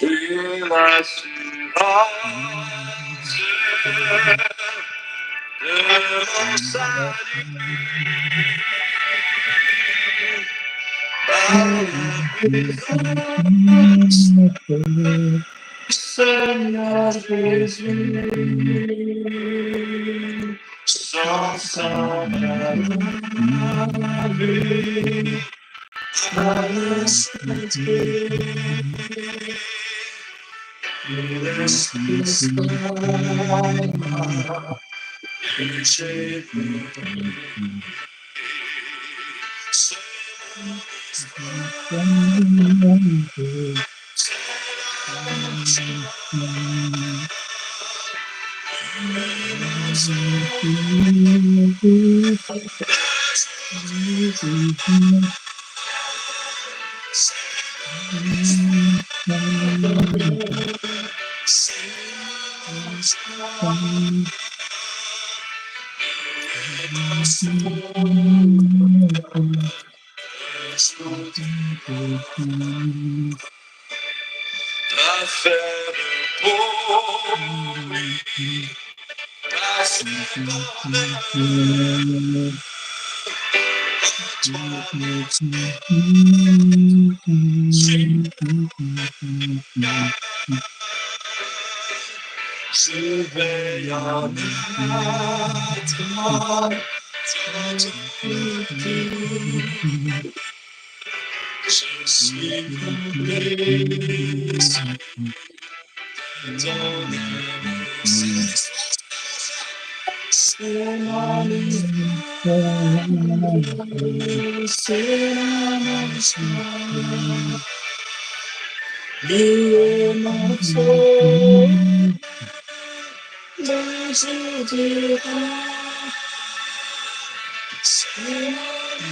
Et l'assurance de mon salut par la puissance du Seigneur Jésus. Sans s'en laver par l'esprit. L'esprit Saint, péché la faire pour lui, passer par-delà. Je veille en attendant ton retour. Je suis comblé dans l'amour. C'est l'amour, c'est l'amour. Lui est mon Dieu, le jour du roi. C'est l'amour,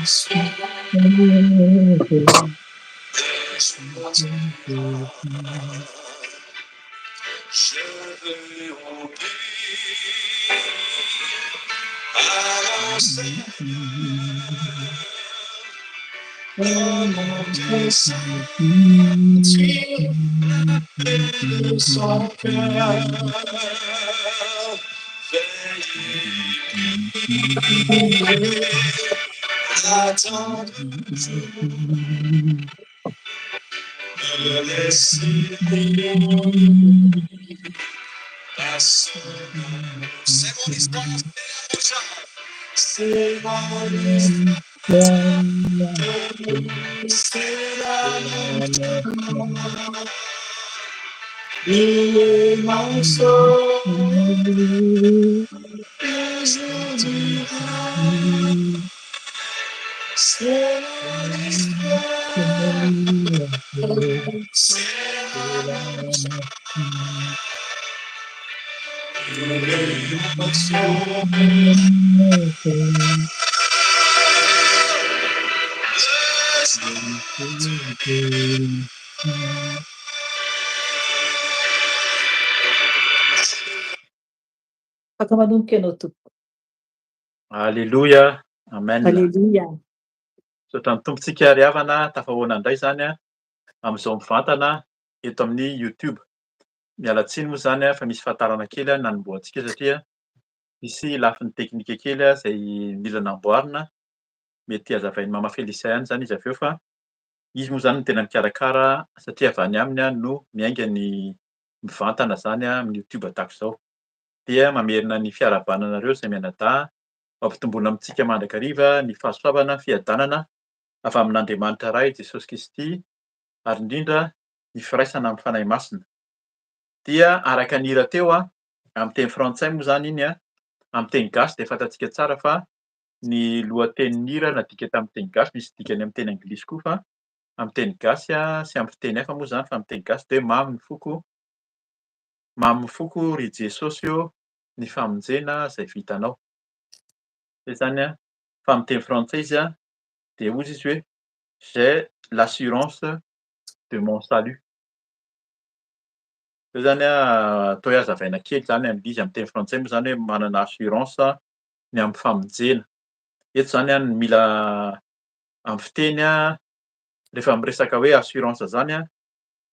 c'est l'amour. Je veux obéir à mon Seigneur, mon Dieu Saint, de son cœur. Veillez, attendre, me laisser passer. C'est mon histoire, c'est mon histoire, c'est la montagne. Il est mon sauveur, le jour du roi. C'est mon histoire, c'est la montagne. Il est mon sauveur. Alleluia, amen. Alléluia. Sotran'ny tompontsika ary havana tafahoana indray zany amin'izao mivantana eto amin'ny YouTube. Miala tsiny moa zany fa misy fahatarana kely nanomboantsika satria misy lafiny teknika kely izay mila namboarina. Mety hazavain'ny mama Felicia ihany zany izy avy eo fa izy moa zany no tena mikarakara satria avy any aminy no miainga ny mivantana zany amin'ny YouTube tahaka izao. Dia mamerina ny fiarahabananareo izay mianadahy mampitomboina amintsika mandrakariva ny fahasoavana fiadanana avy amin'Andriamanitra iray Jesosy Kristy ary indrindra ny firaisana amin'ny fanahy masina. Dia araka ny hira teo amin'ny teny frantsay moa zany iny amin'ny teny gasy dia fantatsika tsara fa ny lohatenin'ny hira nadika tamin'ny teny gasy misy dikany amin'ny teny anglisy koa fa amin'ny teny gasy sy amin'ny fiteny hafa moa zany fa amin'ny teny gasy dia mamy ny foko ry Jesosy io ny famonjena izay vitanao. Dia zany fa amin'ny teny frantsay izy dia hozy izy hoe j'ai l'assurance de mon salut. Io zany atao hoe hazavaina kely zany amin'izy amin'ny teny frantsay moa zany hoe manana assurance ny amin'ny famonjena. Eto zany a ny mila amin'ny fiteny a rehefa miresaka hoe assurance zany a,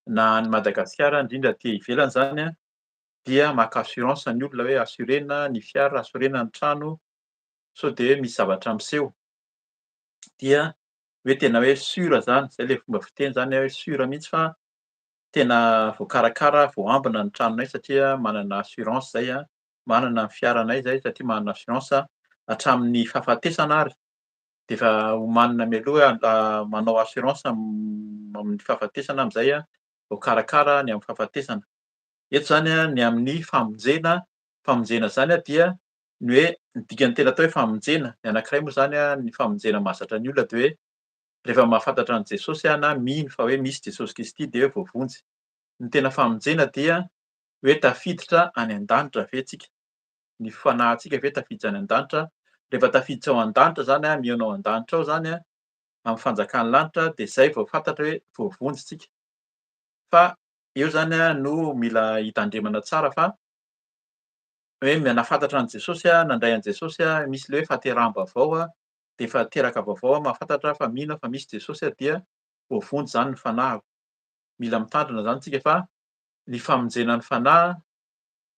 na ny Madagasikara indrindra aty ivelany zany a, dia maka assurance ny olona hoe assurena ny fiara, assurena ny trano, sao de misy zavatra miseho. Dia hoe tena hoe sura zany, zay le fomba fiteny zany hoe sura mihitsy fa tena voakarakara, voambina ny tranonay satria manana assurance zay a, manana ny fiaranay zay satria manana assurance hatramin'ny fahafatesana ary. De efa omanina mialoha manao assurance amin'ny fahafatesana am'zay a, voakarakara ny amin'ny fahafatesana. Eto zany a ny amin'ny famonjena, famonjena zany a dia ny hoe ny dikany tena atao hoe famonjena, ny anankiray moa zany a ny famonjena mahazatra ny olona de hoe rehefa mahafantatra an' Jesosy a na mino fa hoe misy Jesosy Kristy de hoe voavonjy. Ny tena famonjena dia hoe tafiditra any an-danitra ve tsika, ny fanahintsika ve tafiditra any an-danitra, rehefa tafiditra ao an-danitra zany a, mionao an-danitra ao zany a, amin'ny fanjakan'ny lanitra de zay vao fantatra hoe voavonjy tsika. Fa eo zany a no mila hitandremana tsara fa hoe nafantatra an' Jesosy a, nandray an' Jesosy a, misy le hoe fahateram-baovao a, de efa teraka vaovao mahafantatra fa mino fa misy Jesosy a dia voavonjy zany ny fanahiko. Mila mitandrina zany tsika fa ny famonjenan'ny fanahy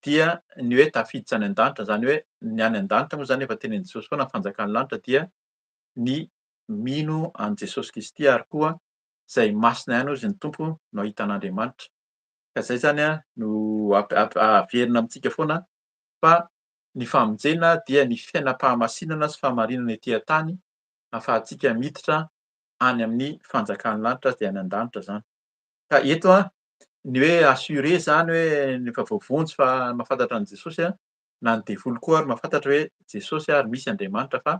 dia ny hoe tafiditra any an-danitra, zany hoe ny any an-danitra moa zany efa tenenin' Jesosy foana ny fanjakan'ny lanitra dia ny mino an' Jesosy Kristy ary koa zay masina ihany hozy ny tompo no ahita an'Andriamanitra. Ka zay zany a no averina amintsika foana fa ny famonjena dia ny fiainam-pahamasinana sy fahamarinana etỳ an-tany ahafahantsika miditra any amin'ny fanjakan'ny lanitra zay any an-danitra zany. Ka eto a ny hoe assuré zany hoe efa voavonjy fa mahafantatra an' Jesosy a, na ny devoly koa ary mahafantatra hoe Jesosy ary misy Andriamanitra fa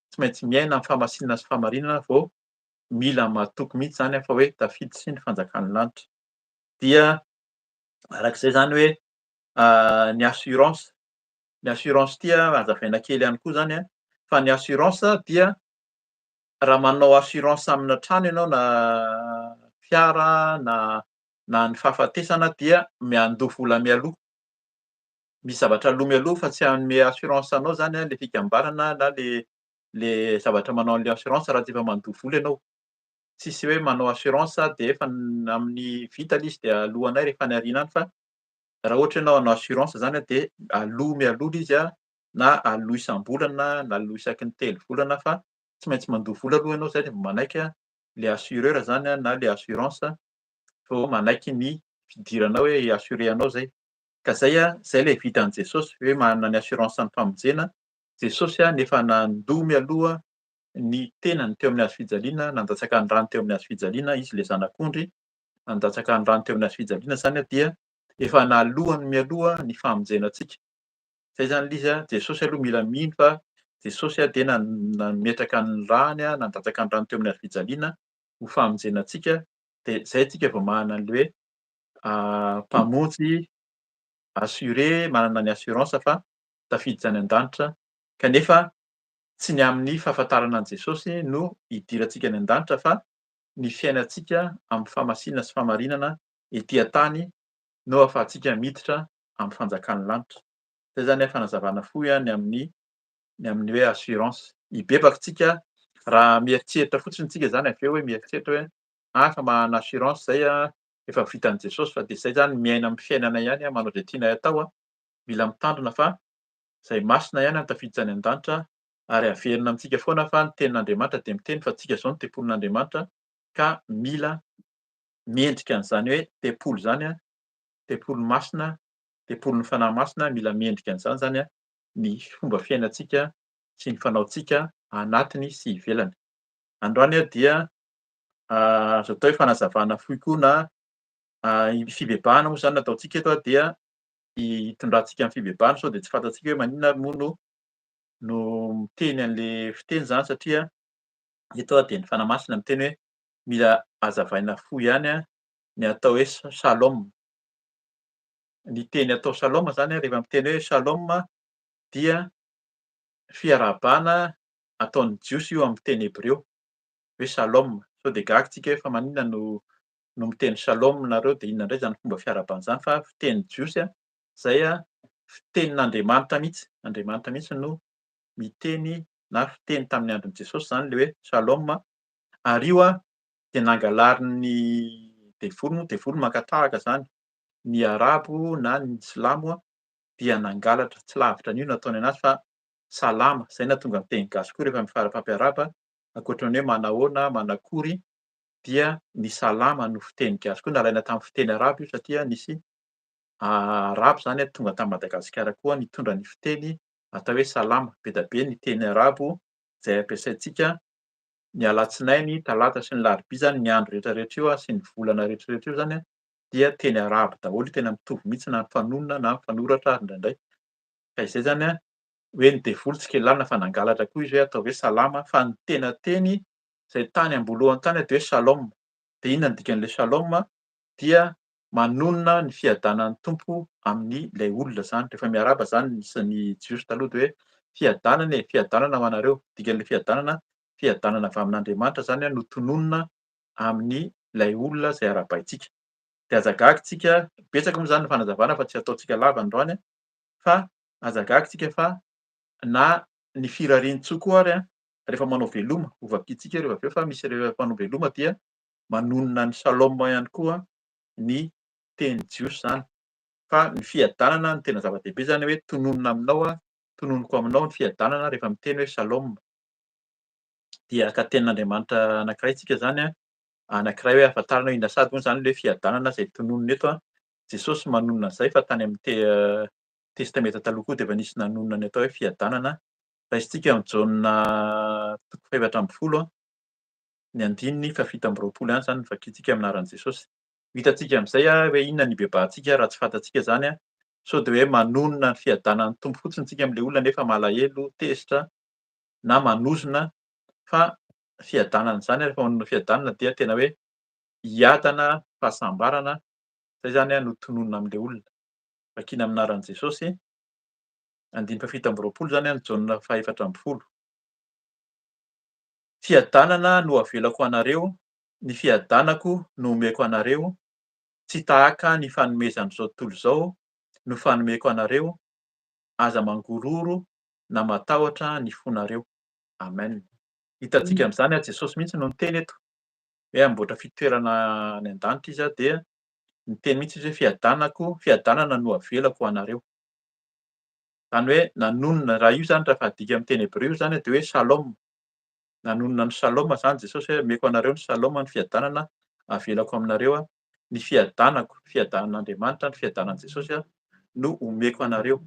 tsy maintsy miaina amin'ny fahamasinana sy fahamarinana vao mila mahatoky mihitsy zany a fa hoe tafiditra ny fanjakan'ny lanitra. Dia arak'izay zany hoe ny assurance, ny assurance ity a hazavaina kely ihany koa zany a, fa ny assurance dia raha manao assurance amina trano ianao na fiara na ny fahafatesana dia miandoha vola mialoha. Misy zavatra aloha mialoha fa tsy hanome assurance anao zany a le fikambanana na le zavatra manao an'le assurance raha tsy efa mandoha vola ianao. Tsisy hoe manao assurance de efa amin'ny vita le izy de alohanay rehefa any aoriana any fa raha ohatra ianao hanao assurance zany a de aloha mialoha le izy a, na aloha isam-bolana na aloha isaky ny telo volana fa tsy maintsy mandoha vola aloha ianao zay de vao manaiky le assureur zany a na le assurance vao manaiky ny fidiranao hoe i-assurer anao zay. Ka zay a, zay le vita an' Jesosy hoe manana ny assurance ny famonjena. Jesosy a nefa nandoha mialoha ny tenany teo amin'ny hazofijaliana, nandatsaka ny rano teo amin'ny hazofijaliana, izy le zanak'ondry, nandatsaka ny rano teo amin'ny hazofijaliana zany a dia efa nalohany mialoha ny famonjenantsika. Zay zany le izy a, Jesosy aloha mila mino fa Jesosy a de nametraka ny rany a, nandatsaka ny rano teo amin'ny hazofijaliana ho famonjenantsika de zay tsika vao manana an'le hoe mpamonjy assuré, manana ny assurance fa tafiditra any an-danitra kanefa tsy ny amin'ny fahafantarana an' Jesosy no hidirantsika any an-danitra fa ny fiainantsika amin'ny fahamasinana sy fahamarinana etỳ an-tany no ahafahantsika miditra amin'ny fanjakan'ny lanitra. Zay zany a fanazavana fohy a ny amin'ny hoe assurance. Hibebaka tsika raha mieritreritra fotsiny tsika zany avy eo hoe mieritreritra hoe fa manana assurance zay a, efa vitan'i Jesosy fa de zay zany miaina amin'ny fiainana ihany a, manao zay tianay atao a. Mila mitandrina fa zay masina ihany no tafiditra any an-danitra ary averina amintsika foana fa ny tenin'Andriamanitra de miteny fa tsika zao no tempolin'Andriamanitra ka mila miendrika an'izany hoe tempolo zany a, tempolo masina, tempolon'ny fanahy masina mila miendrika an'izany zany a ny fomba fiainantsika sy ny fanaontsika anatiny sy ivelany. Androany a dia azo atao hoe fanazavana fohy koa na fibebahana moa zany no ataontsika eto a dia hitondrantsika amin'ny fibebahana sao de tsy fantatsika hoe maninona ary moa no miteny an'le fiteny zany satria eto a de ny fanahy masina miteny hoe mila hazavaina fohy ihany a ny atao hoe shalom. Ny teny atao shalom zany a rehefa miteny hoe shalom dia fiarahabana ataon'ny jiosy io amin'ny teny hebreo hoe shalom. Sao de gaga tsika hoe fa maninona no miteny shalom nareo de inona indray zany fomba fiarahaba zany fa fitenin'ny jiosy a, zay a fitenin'Andriamanitra mihitsy, Andriamanitra mihitsy no miteny na fiteny tamin'ny andron'i Jesosy zany le hoe shalom ary io de nangalarin'ny devoly maka-tahaka zany. Ny arabo na ny silamo dia nangalatra tsy lavitra an'io nataony anazy fa salama, zay nahatonga ny teny gasy koa rehefa mifarapampiarahaba ankoatran'ny hoe manahoana, manakory dia ny salama no fiteny gasy koa nalaina tamin'ny fiteny arabo io satria nisy arabo zany tonga ta Madagasikara koa nitondra ny fiteny atao hoe salama. Be da be ny teny arabo zay ampiasaintsika ny alatsinainy, talata sy ny larobia zany ny andro rehetrarehetra io sy ny volana rehetrarehetra io zany dia teny arabo daholo, tena mitovy mihitsy na ny fanonona na ny fanoratra ary indraindray. Ka izay zany hoe ny devoly tsy kely lalina fa nangalatra koa izy hoe atao hoe salama fa ny tena teny zay tany ambolohan'ny tany de hoe shalom. De inona ny dikan'le shalom? Dia manonona ny fiadanan'ny tompo amin'ilay olona zany. Rehefa miarahaba zany ny jiosy taloha de hoe fiadanana e, fiadanana ho anareo. Dikan'le fiadanana, fiadanana avy amin'Andriamanitra zany no tononona amin'ilay olona zay arabaintsika. De azagaaky tsika betsaka moa zany ny fanazavana fa tsy ataontsika lava androany fa azagaaky tsika fa na ny firarian-tsoa koa ary rehefa manao veloma ho vakiantsika rehefa aveo fa misy rehefa manao veloma dia manonona ny shalom ihany koa ny teny jiosy zany. Fa ny fiadanana no tena zava-dehibe zany hoe tononona aminao tononoko aminao ny fiadanana rehefa miteny hoe shalom. Dia ka tenin'Andriamanitra anankiray tsika zany anankiray hoe ahafantarana hoe inona sady moa zany le fiadanana zay tononona eto. Jesosy manonona an'izay fa tany amin'ny testameta taloha koa de efa nisy nanonona ny atao hoe fiadanana. Raisitsika amin'ny jauna toko fahaefatra amby folo ny andininy fafito amby roapolo ihany zany no vakiantsika amin'ny anaran'i Jesosy. Hitantsika amin'izay hoe inona ny ibebahantsika raha tsy fantatsika zany sao de hoe manonona ny fiadanan'ny tompo fotsiny tsika amin'le olona nefa malahelo, tesitra na manozona fa fiadanana zany rehefa manonona fiadanana dia tena hoe hiadana fahasambarana, zay zany no tononona amin'le olona. Vakiana amin'ny anaran'i Jesosy, andiny fafito amby roapolo zany ny jauna fahaefatra amby folo. Fiadanana no avelako anareo, ny fiadanako no omeko anareo, tsy tahaka ny fanomezan'izao tontolo izao no fanomeko anareo, aza mangororo na matahotra ny fonareo. Amen. Hitantsika amin'izany Jesosy mihitsy no niteny eto, hoe hamboatra fitoerana any an-danitra izy dia niteny mihitsy izy hoe fiadanana no avelako anareo. Zany hoe nanonona raha io zany raha fahadika amin'ny teny hebreo zany de hoe shalom. Nanonona ny shalom zany Jesosy hoe omeko anareo ny shalom ny fiadanana avelako aminareo, ny fiadanako, fiadanan'Andriamanitra, ny fiadanan'i Jesosy no omeko anareo.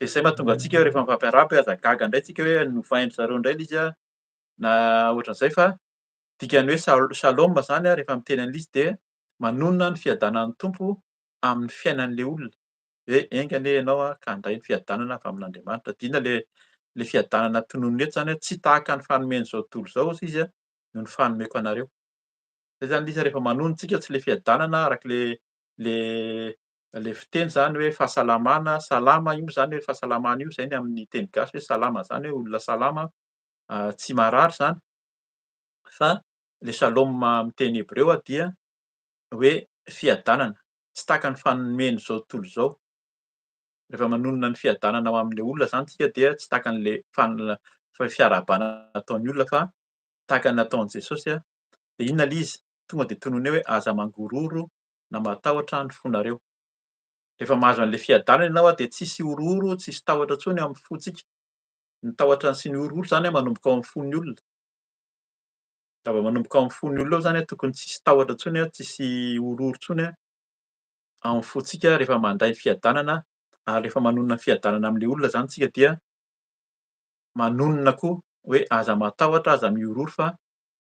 De zay mahatonga antsika rehefa mifampiarahaba hoe azagaga indray tsika hoe novain-dry zareo indray le izy na ohatran'izay fa dikany hoe shalom zany rehefa miteny an'izy de manonona ny fiadanan'ny tompo amin'ny fiainan'le olona. Hoe enga anie ianao ka handray ny fiadanana avy amin'Andriamanitra. Dina le fiadanana tononona eto zany tsy tahaka ny fanomen'izao tontolo izao hozy izy no ny fanomeko anareo. Zay zany izy rehefa manono tsika tsy le fiadanana arak'le le fiteny zany hoe fahasalamana, salama io moa zany hoe fahasalamana io, zay ny amin'ny teny gasy hoe salama zany hoe olona salama, tsy marary zany. Fa le shalom amin'ny teny hebreo dia hoe fiadanana, tsy tahaka ny fanomen'izao tontolo izao. Rehefa manonona ny fiadanana ao amin'le olona zany tsika dia tsy tahaka an'le fiarahabana nataon'ny olona fa tahaka ny nataon'i Jesosy de inona le izy? Tonga de tonony eo hoe aza mangororo na matahotra ny fonareo. Rehefa mahazo an'le fiadanana ianao de tsisy orohoro, tsisy tahotra intsony amin'ny fontsika. Ny tahotra sy ny orohoro zany manomboka ao amin'ny fon'ny olona. Raha vao manomboka ao amin'ny fon'ny olona ao zany tokony tsisy tahotra intsony tsisy orohoro intsony ao amin'ny fontsika rehefa mandray fiadanana, ary rehefa manonona ny fiadanana amin'le olona zany tsika dia manonona koa hoe aza matahotra, aza miorohoro fa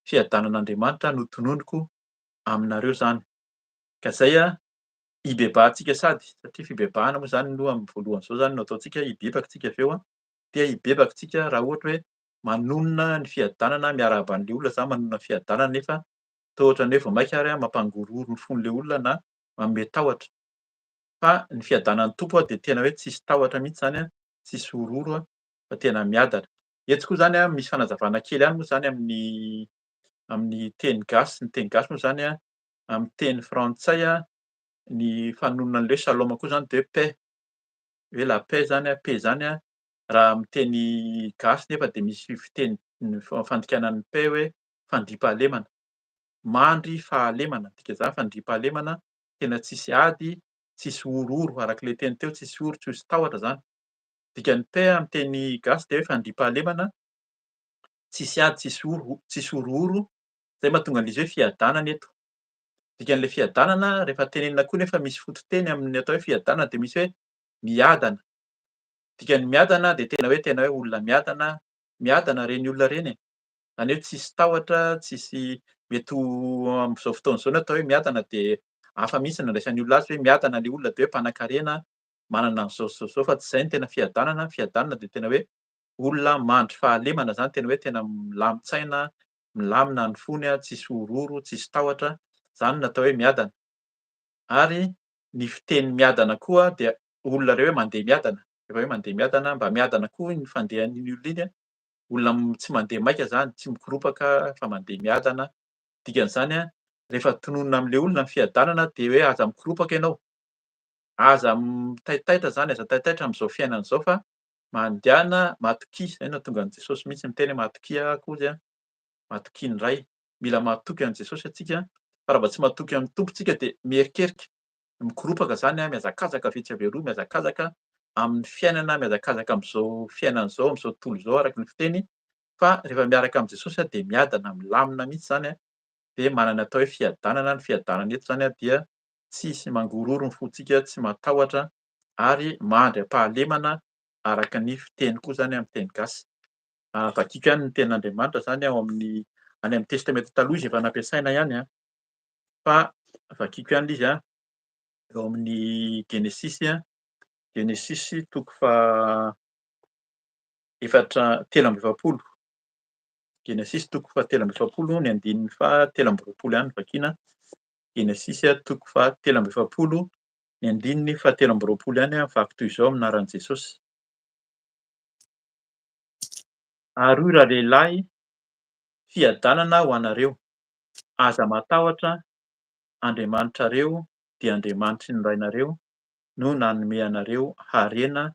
fiadanan'Andriamanitra no tononoko aminareo zany. Ka zay ibebahantsika sady satria fibebahana moa zany no amin'ny voalohany zao zany no ataontsika hibebaka tsika avy eo dia hibebaka tsika raha ohatra hoe manonona ny fiadanana miarahaba an'le olona zany manonona ny fiadanana nefa toa ohatran'ny hoe vao maika ary mampangororo ny fon'le olona na manome tahotra. Fa ny fiadanan'ny tompo de tena hoe tsisy tahotra mihitsy zany tsisy orohoro fa tena miadana. Eto koa zany misy fanazavana kely ihany moa zany amin'ny teny gasy, ny teny gasy moa zany amin'ny teny frantsay ny fanonona an'le shalom koa zany de paix, hoe la paix zany paix zany Raha amin'ny teny gasy nefa dia misy fiteny fandikanan'ny Pey hoe fandriam-pahalemana. Mandry fahalemana, dikan'izany fandriam-pahalemana tena tsisy ady, tsisy ororo arak'ilay teny teo, tsisy oro, tsisy tahotra zany. Dikan'ny Pey amin'ny teny gasy de hoe fandriam-pahalemana, tsisy ady, tsisy orooro, zay mahatonga an'izy hoe fiadanana eto. Dikan'ilay fiadanana rehefa tenenina koa nefa misy fototeny amin'ny atao hoe fiadanana de misy hoe miadana. Dikan'ny miadana de tena hoe olona miadana reny olona reny e. Zany hoe tsisy tahotra, tsisy mety ho amin'izao fotoana izao ny atao hoe miadana de hafa mihitsy ny andraisan'ny olona azy hoe miadana le olona de hoe mpanankarena, manana an'izao fa tsy zay ny tena fiadanana. Fiadanana de tena hoe olona mandry fahalemana zany, tena hoe tena milamin-tsaina, milamina ny fony tsisy ororo, tsisy tahotra, zany no atao hoe miadana. Ary ny fiteny miadana koa dia olona ray hoe mandeha miadana, rehefa hoe mandeha miadana, mba miadana koa ny fandehan'iny olona iny a, olona tsy mandeha maika zany, tsy mikoropaka fa mandeha miadana. Dikan'izany a, rehefa tononona am'le olona ny fiadanana de hoe aza mikoropaka ianao, aza mitaitaitra zany, aza taitaitra am'zao fiainana zao fa mandehana matokia, zay no nahatonga an'i Jesosy mihitsy miteny hoe matokia akory a, matokia ny ray. Mila mahatoky an' Jesosy antsika, fa raha vao tsy mahatoky amin'ny tompontsika de mierikerika, mikoropaka zany a, mihazakazaka avy etsy avy aroa, mihazakazaka amin'ny fiainana, mihazakazaka am'zao fiainana zao, am'zao tontolo zao araky ny fiteny. Fa rehefa miaraka am' Jesosy a de miadana, milamina mihitsy zany a, de manana atao hoe fiadanana. Ny fiadanana eto zany a dia tsisy mangororo ny fontsika, tsy matahotra ary mandry am-pahalemana araka ny fiteny koa zany amin'ny teny gasy. Vakiako ihany ny tenin'Andriamanitra zany ao amin'ny any amin'ny testameta taloha izy efa nampiasaina ihany a, fa vakiako ihany lay izy a, eo amin'ny Genesisy toko telo amby efapolo. Genesisy toko fahatelo amby efapolo, ny andininy fahatelo amby roapolo ihany vakiana. Genesisy toko fahatelo amby efapolo, ny andininy fahatelo amby roapolo ihany vaky toy izao amin'ny anaran'i Jesosy. Ary hoy rahalehilahy, fiadanana ho anareo, aza matahotra, andriamanitrareo dia Andriamanitry ny rainareo no nanome anareo harena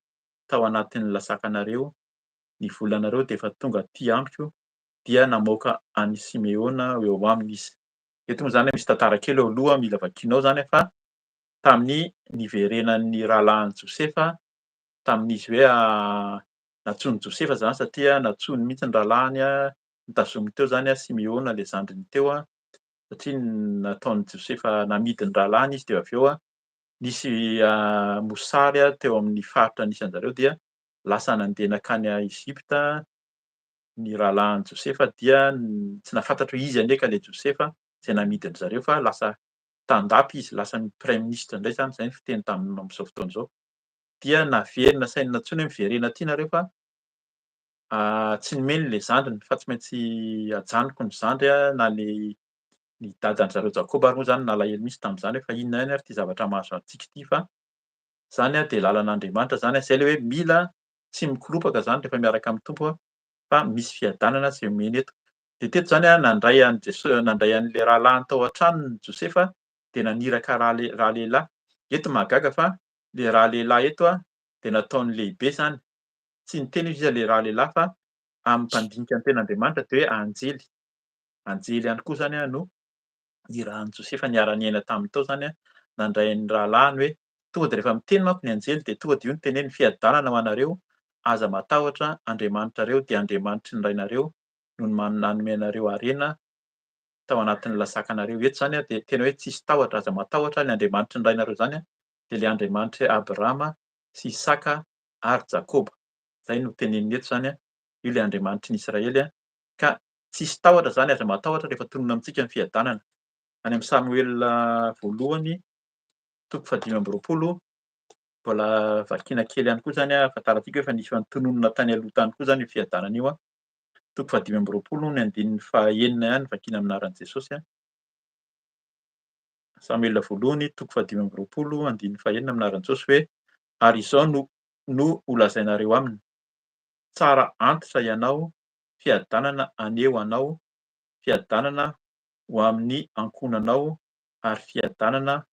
tao anatin'ny lasakanareo. Ny volanareo de efa tonga aty amiko dia namoaka an'i Simeona eo aminy izy. Eto moa zany misy tantara kely eo aloha mila vakianao zany fa tamin'ny niverenan'ny rahalahin'i Josefa, tamin'izy hoe natsoin'i Josefa zany satria natsoiny mihitsy ny rahalahiny nitazominy teo zany Simeona le zandriny teo satria nataon'i Josefa namidy ny rahalahiny izy de avy eo nisy mosary teo amin'ny faritra nisy an'zareo dia lasa nandeha nakany Ezipta ny rahalahin'i Josefa dia tsy nahafantatra hoe iza anie ka le Josefa zay namidy an'zareo fa lasa tandapy izy, lasa prime ministre indray zany, zay ny fiteny am'zao fotoana izao. Dia nasainy natsoina hoe miverena aty nareo fa tsy nomeny le zandriny fa tsy maintsy ajanoko ny zandry na ny dadan'ny zareo Jakoba ary moa zany nalahelo mihitsy tamin'izany hoe fa inona ihany ary ty zavatra mahazo antsika ity fa zany de lalan'Andriamanitra zany, zay le hoe mila tsy mikoropaka zany rehefa miaraka amin'ny tompo fa misy fiadanana zay omeny eto. De teto zany nandray an'le rahalahiny tao an-tranony Josefa de naniraka rahalehilahy. Eto mahagaga fa le rahalehilahy eto de nataony lehibe zany, tsy niteny hoe iza le rahalehilahy fa amin'ny mpandinika ny ten'Andriamanitra de hoe anjely. Anjely ihany koa zany no nirahan'i Josefa niara-niaina taminy tao zany nandray ny rahalahiny hoe tonga de rehefa miteny manko ny anjely de tonga de io no teneny fiadanana ho anareo, aza matahotra, Andriamanitrareo dia Andriamanitry ny rainareo no nanome anareo harena tao anatin'ny lasakanareo. Eto zany de tena hoe tsisy tahotra, aza matahotra ny Andriamanitry ny rainareo zany de le Andriamanitry Abrahama sy Isaka ary Jakoba. Zay no teneniny eto zany io le Andriamanitry ny Israely ka tsisy tahotra zany, aza matahotra rehefa tonona amintsika ny fiadanana. Any amin'ny Samuela voalohany toko fahadimy amby roapolo, mbola vakiana kely ihany koa zany ahafantarantsika hoe efa nisy tononona tany aloha tany koa zany io fiadanana io toko fahadimy amby roapolo ny andininy fahaenina ihany vakiana amin'ny anaran'i Jesosy Samuela voalohany toko fahadimy amby roapolo andininy fahaenina amin'ny anaran'i Jesosy hoe ary izao no holazainareo aminy: tsara antitra ianao, fiadanana aneo anao, fiadanana ho amin'ny ankonanao ary fiadanana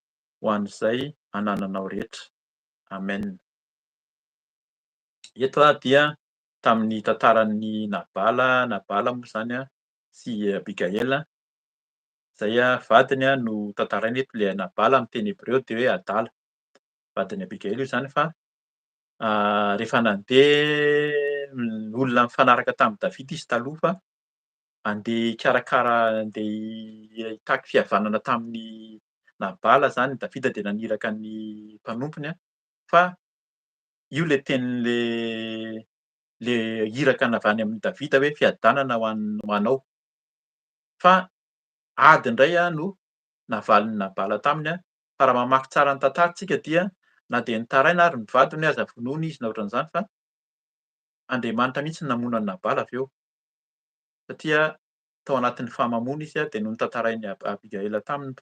ho an'izay anananao rehetra. Amen. Eto dia tamin'ny tantaran'ny Nabala moa zany sy Abigaël zay vadiny no tantarainy eto. Le Nabala amin'ny teny hébreu de hoe adala, vadiny Abigaël io zany fa rehefa nandeha olona mifanaraka tamin'i Davida izy taloha fa andeha hikarakara andeha hitaky fihavanana tamin'ny Nabala zany Davida de naniraka ny mpanompony fa io le tenin'le iraka avy any amin'ny Davida hoe fiadanana ho anao. Fa ady indray no navalin'i Nabala taminy fa raha mamaky tsara ny tantarantsika dia na de nitaraina ary ny vadiny hoe aza vonoina izy na ohatran'izany fa Andriamanitra mihitsy no namono an'i Nabala avy eo. Satria tao anatin'ny fahamamoana izy de noho notantarain'i Abigaël taminy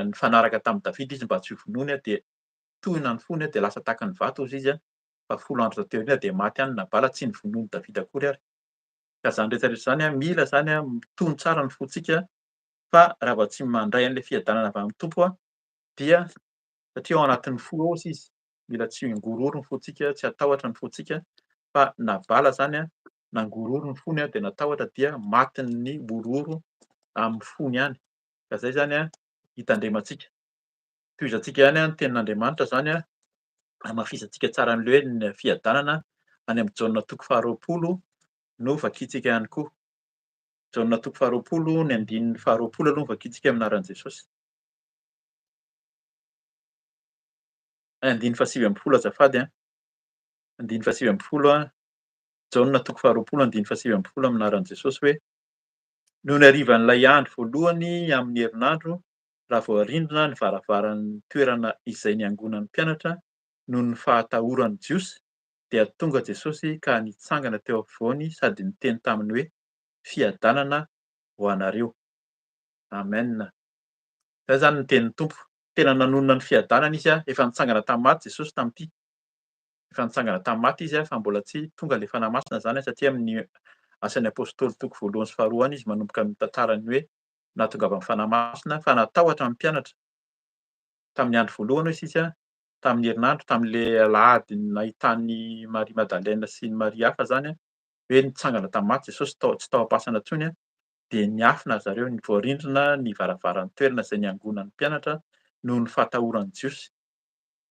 nifanaraka tamin'i Davida izy mba tsy ho vonoiny de tohina ny fony de lasa tahaka ny vato hozy izy fa folo andro teo iny de maty any Nabala tsy nivonoan'i Davida akory ary. Ka zany rehetra zany mila zany mitony tsara ny fontsika fa raha vao tsy mandray an'le fiadanana avy amin'ny tompo dia satria ao anatin'ny fo ao izy, mila tsy hingororo ny fontsika, tsy hatahotra ny fontsika fa Nabala zany nangororo ny fony de natahotra dia matin'ny mororo amin'ny fony ihany. Ka zay zany hitandremantsika. Tohizantsika ihany ny tenin'Andriamanitra zany hamafisantsika tsara an'le hoe ny fiadanana any amin'ny Jaona toko faharoapolo no vakiantsika ihany koa. Jaona toko faharoapolo ny andininy faharoapolo aloha no vakiantsika amin'ny anaran'i Jesosy. Andiny fahasivy amby folo azafady andiny fahasivy amby folo Jaona toko faharoapolo andiny fahasivy amby folo amin'ny anaran'i Jesosy hoe noho ny harivan'ilay andro voalohany amin'ny herinandro raha vao arindrina ny varavaran'ny toerana izay niangonan'ny mpianatra noho ny fahatahoran'ny jiosy dia tonga Jesosy ka nitsangana teo afovoany sady niteny taminy hoe fiadanana ho anareo. Amen. Zay zany ny tenin'ny Tompo. Tena nanonona ny fiadanana izy efa nitsangana tamin'ny maty Jesosy tamin'ity. Efa nitsangana tamin'ny maty izy fa mbola tsy tonga le fanahy masina zany satria amin'ny asan'ny apôstôly toko voalohany sy faharoa any izy manomboka mitantarany hoe nahatongava ny fanahy masina fa natahotra ny mpianatra. Tamin'ny andro voalohany hoy sisa tamin'ny herinandro tamin'le alahady nahitan'i Maria Madeleine sy ny Maria hafa zany hoe nitsangana tamin'ny maty Jesosy tsy tao am-pasana intsony de niafina zareo ny voarindrina ny varavaran'ny toerana izay niangonan'ny mpianatra noho ny fahatahoran'ny jiosy.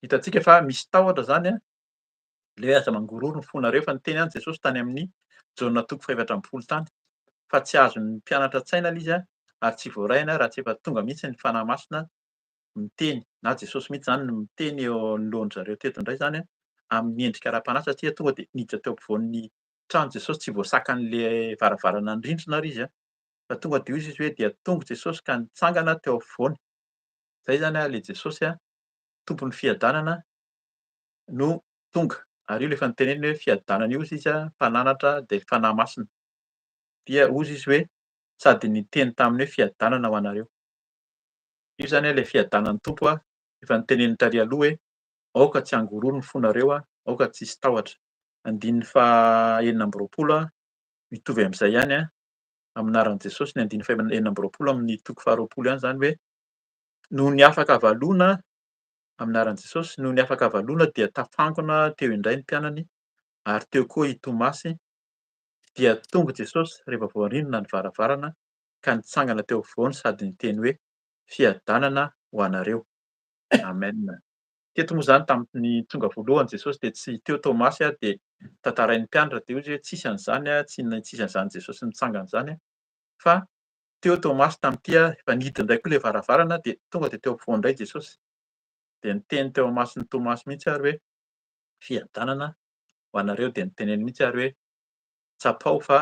Hitantsika fa misy tahotra zany le hoe aza mangororo ny fonareo fa niteny any Jesosy tany amin'ny Jaona toko fahaefatra amby folo tany fa tsy azon'ny mpianatra an-tsaina ilay izy ary tsy voaraina raha tsy efa tonga mihitsy ny fanahy masina miteny na Jesosy mihitsy zany no miteny eo anoloan'ny zareo teto indray zany amin'ny endrika ara-panahy satria tonga de niditra teo ampovoan'ny trano Jesosy tsy voasakan'le varavarana ny rindrina ary izy fa tonga de hoy izy hoe dia tonga Jesosy ka nitsangana teo afovoany. Zay zany le Jesosy tompon'ny fiadanana no tonga ary io le efa niteneniny hoe fiadanana io izy mpananatra de fanahy masina. Dia hozy izy hoe sady niteny taminy hoe fiadanana ho anareo. Io zany le fiadanan'ny Tompo efa niteneniny tary aloha hoe aoka tsy hangororo ny fonareo aoka tsy hisy tahotra. Andininy fahaenina amby roapolo mitovy amin'izay ihany amin'ny anaran'i Jesosy ny andiny fahaenina amby roapolo amin'ny toko faharoapolo ihany zany hoe noho ny afaka avaloana amin'ny anaran'i Jesosy noho ny afaka avaloana dia tafangona teo indray ny mpianany ary teo koa i Tomasy dia tonga Jesosy rehefa voarindrina ny varavarana ka nitsangana teo afovoany sady niteny hoe fiadanana ho anareo. Amen. Teto moa zany tamin'ny tonga voalohany Jesosy de tsy teo Tomasy de tantarain'ny mpianatra de hoy izy hoe tsisy an'izany tsisy an'izany Jesosy nitsangana zany fa teo Tomasy tamin'ity efa niditra indray koa le varavarana de tonga de teo afovoany indray Jesosy. De niteny teo amasin'i Tomasy mihitsy ary hoe fiadanana ho anareo de niteneny mihitsy ary hoe tsapao fa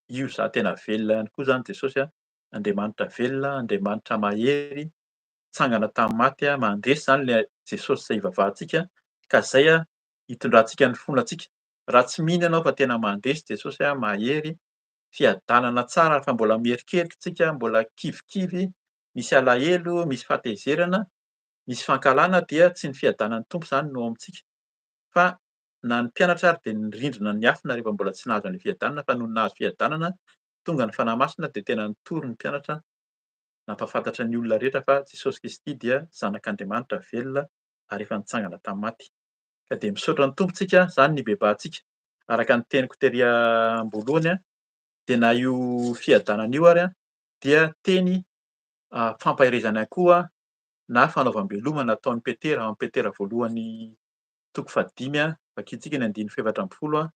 io za tena velona ihany koa zany Jesosy Andriamanitra velona, Andriamanitra mahery, nitsangana tamin'ny maty mandresy zany le Jesosy izay ivavahantsika ka zay hitondrantsika ny fonantsika. Raha tsy mino ianao fa tena mandresy Jesosy mahery, fiadanana tsara fa mbola mierikerika tsika, mbola kivikivy, misy alahelo, misy fahatezerana, misy fankalana dia tsy ny fiadanan'ny Tompo zany no ao amintsika fa na ny mpianatra ary de ny rindrina niafina rehefa mbola tsy nahazo an'le fiadanana fa noho nahazo fiadanana tonga ny fanahy masina de tena nitory ny mpianatra nampahafantatra ny olona rehetra fa Jesosy Kristy dia zanak'Andriamanitra velona ary efa nitsangana tamin'ny maty. Ka de misaotra ny tompontsika, zany ny bebahantsika. Araka ny teniko tery amboloany de na io fiadanana io ary dia teny fampaherezana koa na fanaovam-belomana nataon'i Petera amin'ny Petera voalohany toko fahadimy vakiantsika ny 2:17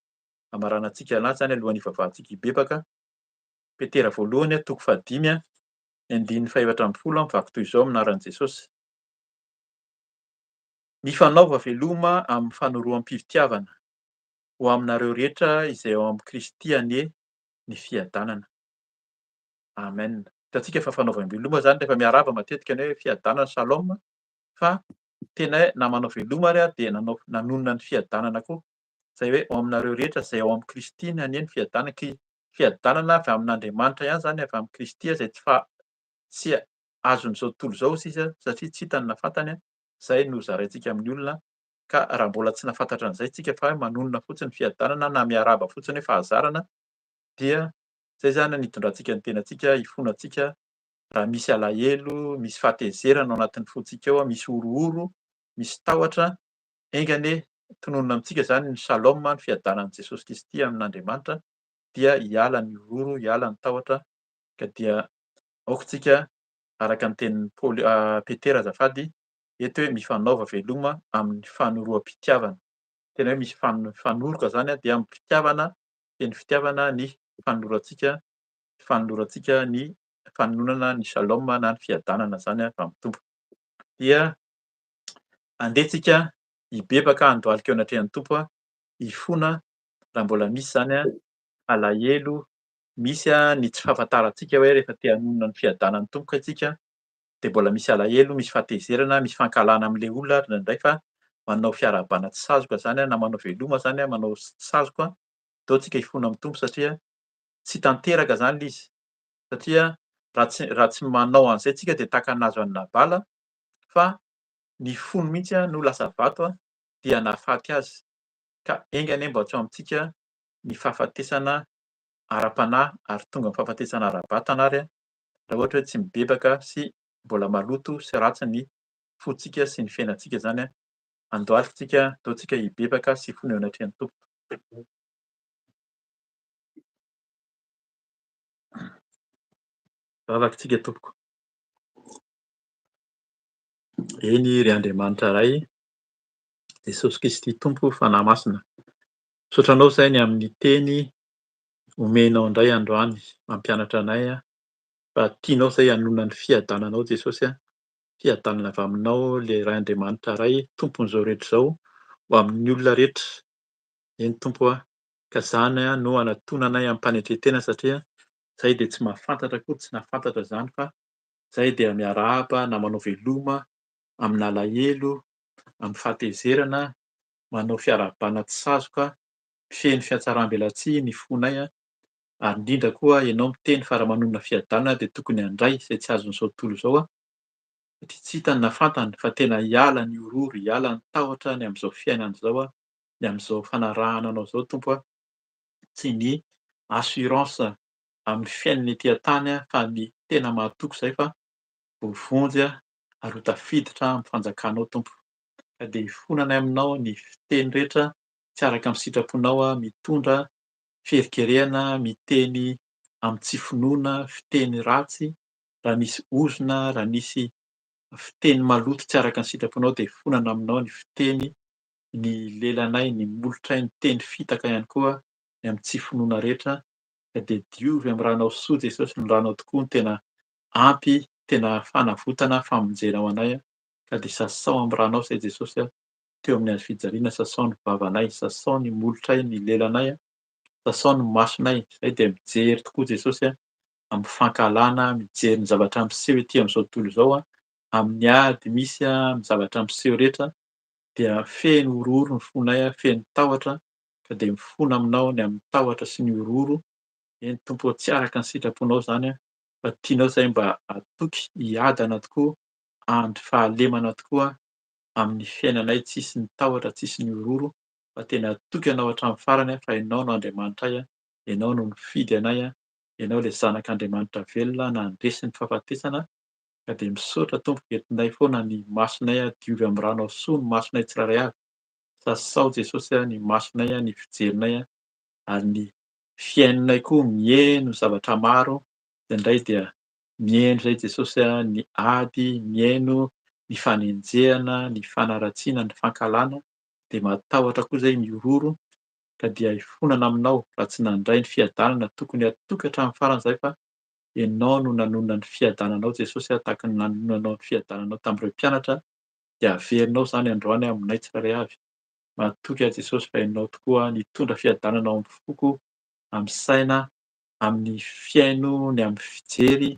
amaranantsika anazy zany alohan'ny ivavahantsika hibebaka. Petera voalohany toko fahadimy ny 2:17 mivaky toy izao amin'ny anaran'i Jesosy. Mifanaova veloma amin'ny fanoroham-pitiavana ho aminareo rehetra izay ao amin'ny Kristy anie ny fiadanana. Amen. Hitantsika fa fanaovam-beloma zany rehefa miarahaba matetika ny hoe fiadanana shalom, fa tena hoe na manao veloma ary de nanonona ny fiadanana koa. Zay hoe ao aminareo rehetra izay ao amin'ny Kristy ny anie ny fiadanana. Fiadanana avy amin'Andriamanitra ihany zany, avy amin'ny Kristy izay tsy azon'izao tontolo izao sisa satria tsy hitany na fantany. Zay no zaraintsika amin'ny olona. Ka raha mbola tsy nahafantatra an'izay tsika fa manonona fotsiny ny fiadanana na miarahaba fotsiny hoe fahazarana, dia zay zany ny itondrantsika ny tenantsika, ifonantsika. Raha misy alahelo, misy fahatezerana ao anatin'ny fontsika ao, misy orohoro, misy tahotra, aingany tononona amintsika zany ny shalom, ny fiadanan'i Jesosy Kristy amin'Andriamanitra, dia hiala ny orohoro, hiala ny tahotra. Ka dia aokantsika araka ny tenin'ny Petera azafady eto hoe mifanaova veloma amin'ny fanoroham-pitiavana. Tena hoe misy fanoroka zany dia amin'ny fitiavana, teny fitiavana ny fanolorantsika ny fanononana ny shalom na ny fiadanana zany avy amin'ny Tompo. Dia andehantsika hibebaka handohalika eo anatrehan'ny Tompo, hifona raha mbola misy zany alahelo, misy ny tsy fahafantarantsika hoe rehefa te hanonona ny fiadanan'ny Tompo isika de mbola misy alahelo, misy fahatezerana, misy fankalana amin'ilay olona indraindray fa manao fiarahabana tsy sazoka zany na manao veloma zany manao tsy sazoka, ataontsika hifona amin'ny Tompo satria tsy tanteraka zany ilay izy. Satria raha tsy manao an'izay tsika de tahaka ny nahazo an'i Nabala, fa ny fony mihitsy no lasa vato dia nahafaty azy. Ka aingany mba tsy ao amintsika ny fahafatesana ara-panahy ary tonga amin'ny fahafatesana ara-batana ary raha ohatra hoe tsy mibebaka sy mbola maloto sy ratsy ny fontsika sy ny fiainantsika zany. Andohalitsika, ataontsika hibebaka sy hifona eo anatrehan'ny Tompo. Vavakintsika tompoko. Eny ry Andriamanitra iray, Jesosy Kristy Tompo fanahy masina. Misaotranao zainy amin'ny teny omenao indray androany, mampianatra anay fa tianao izay hanonona ny fiadananao Jesosy, fiadanana avy aminao ilay Ray Andriamanitra iray, tompon'izao rehetra izao ho amin'ny olona rehetra. Eny Tompo ka zany no anatona anay amin'ny mpanetretena satria izahay dia tsy mahafantatra akory, tsy nahafantatra izany fa izahay dia miarahaba na manao veloma amin'ny alahelo, amin'ny fahatezerana, manao fiarahabana tsy sazoka, feno fiatsaram-belatsihy ny fonay ary indrindra koa ianao miteny fa raha manonona fiadanana dia tokony handray izay tsy azon'izao tontolo izao satria tsy hitany na fantany fa tena hiala ny orohoro, hiala ny tahotra ny amin'izao fiainana izao, ny amin'izao fanarahana anao izao Tompo, tsy ny assurance amin'ny fiainany etỳ an-tany fa ny tena mahatoky izay fa ho vonjy ary ho tafiditra amin'ny fanjakanao Tompo. Ka dia hifonanay aminao ny fiteny rehetra tsy araka amin'ny sitraponao, mitondra fieritreretana, miteny amin'ny tsy finoana, fiteny ratsy, raha misy ozona, raha misy fiteny maloto tsy araka ny sitraponao dia hifonana aminao ny fiteny, ny lelanay, ny molotray, ny teny fitaka ihany koa ny amin'ny tsy finoana rehetra. Ka dia diovy amin'ny ranao soa Jesosy, ny ranao tokoa no tena ampy, tena fanavotana, famonjena ho anay. Ka dia sasao amin'ny ranao izay Jesosy teo amin'ny hazo fijaliana, sasao ny vavanay, sasao ny molotray, ny lelanay, sasao ny masonay. Izahay dia mijery tokoa Jesosy amin'ny fankalana, mijery ny zavatra miseho etỳ amin'izao tontolo izao, amin'ny ady misy amin'ny zavatra miseho rehetra dia feno orohoro ny fonay, feno tahotra. Ka dia mifona aminao ny amin'ny tahotra sy ny orohoro. Eny Tompo, tsy araka ny sitraponao izany fa tianao izay mba hatoky hiadana tokoa, handry fahalemana tokoa amin'ny fiainanay, tsisy ny tahotra, tsisy ny orohoro fa tena hatoky anao hatramin'ny farany fa ianao no Andriamanitra, ianao no mifidy anay, ianao ilay zanak'Andriamanitra velona nandresy ny fahafatesana Ka dia misaotra Tompo entinay foana ny masonay diovy amin'ny rano hosoa ny masonay tsirairay avy. Sasao Jesosy ny masonay, ny fijerinay ary ny fiainanay koa mihaino zavatra maro, indraindray dia mihaino izay Jesosy ny ady, mihaino ny fanenjehana, ny fanaratsiana, ny fankalana, dia matahotra koa izay miororo ka dia hifonana aminao raha tsy nandray ny fiadanana tokony hatoky hatramin'ny farany izay fa ianao no nanonona ny fiadananao Jesosy tahaka ny nanonanao ny fiadananao tamin'ireo mpianatra, dia averinao izany androany aminay tsirairay avy. Mahatoky ahy Jesosy fa ianao tokoa ny hitondra fiadanana ao amin'ny foko, amin'ny saina, amin'ny fiaino, ny amin'ny fijery,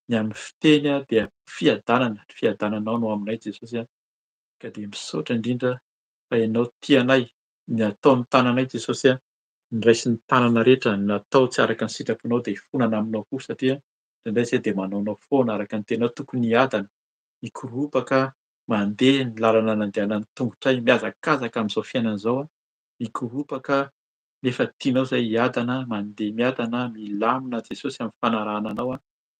ny amin'ny fiteny dia fiadanana, fiadananao no aminay Jesosy ka dia misaotra indrindra fa ianao tia anay, ny ataon'ny tananay Jesosy ny raisin'ny tanana rehetra natao tsy araka ny sitraponao dia hifonana aminao koa satria indraindray izay dia manaonao foana araka ny teninao tokony hiadana, hikoropaka, mandeha ny lalana nandehanan'ny tongotray, mihazakazaka amin'izao fiainana izao hikoropaka nefa tianao izay hiadana, mandeha miadana, milamina Jesosy amin'ny fanarahana anao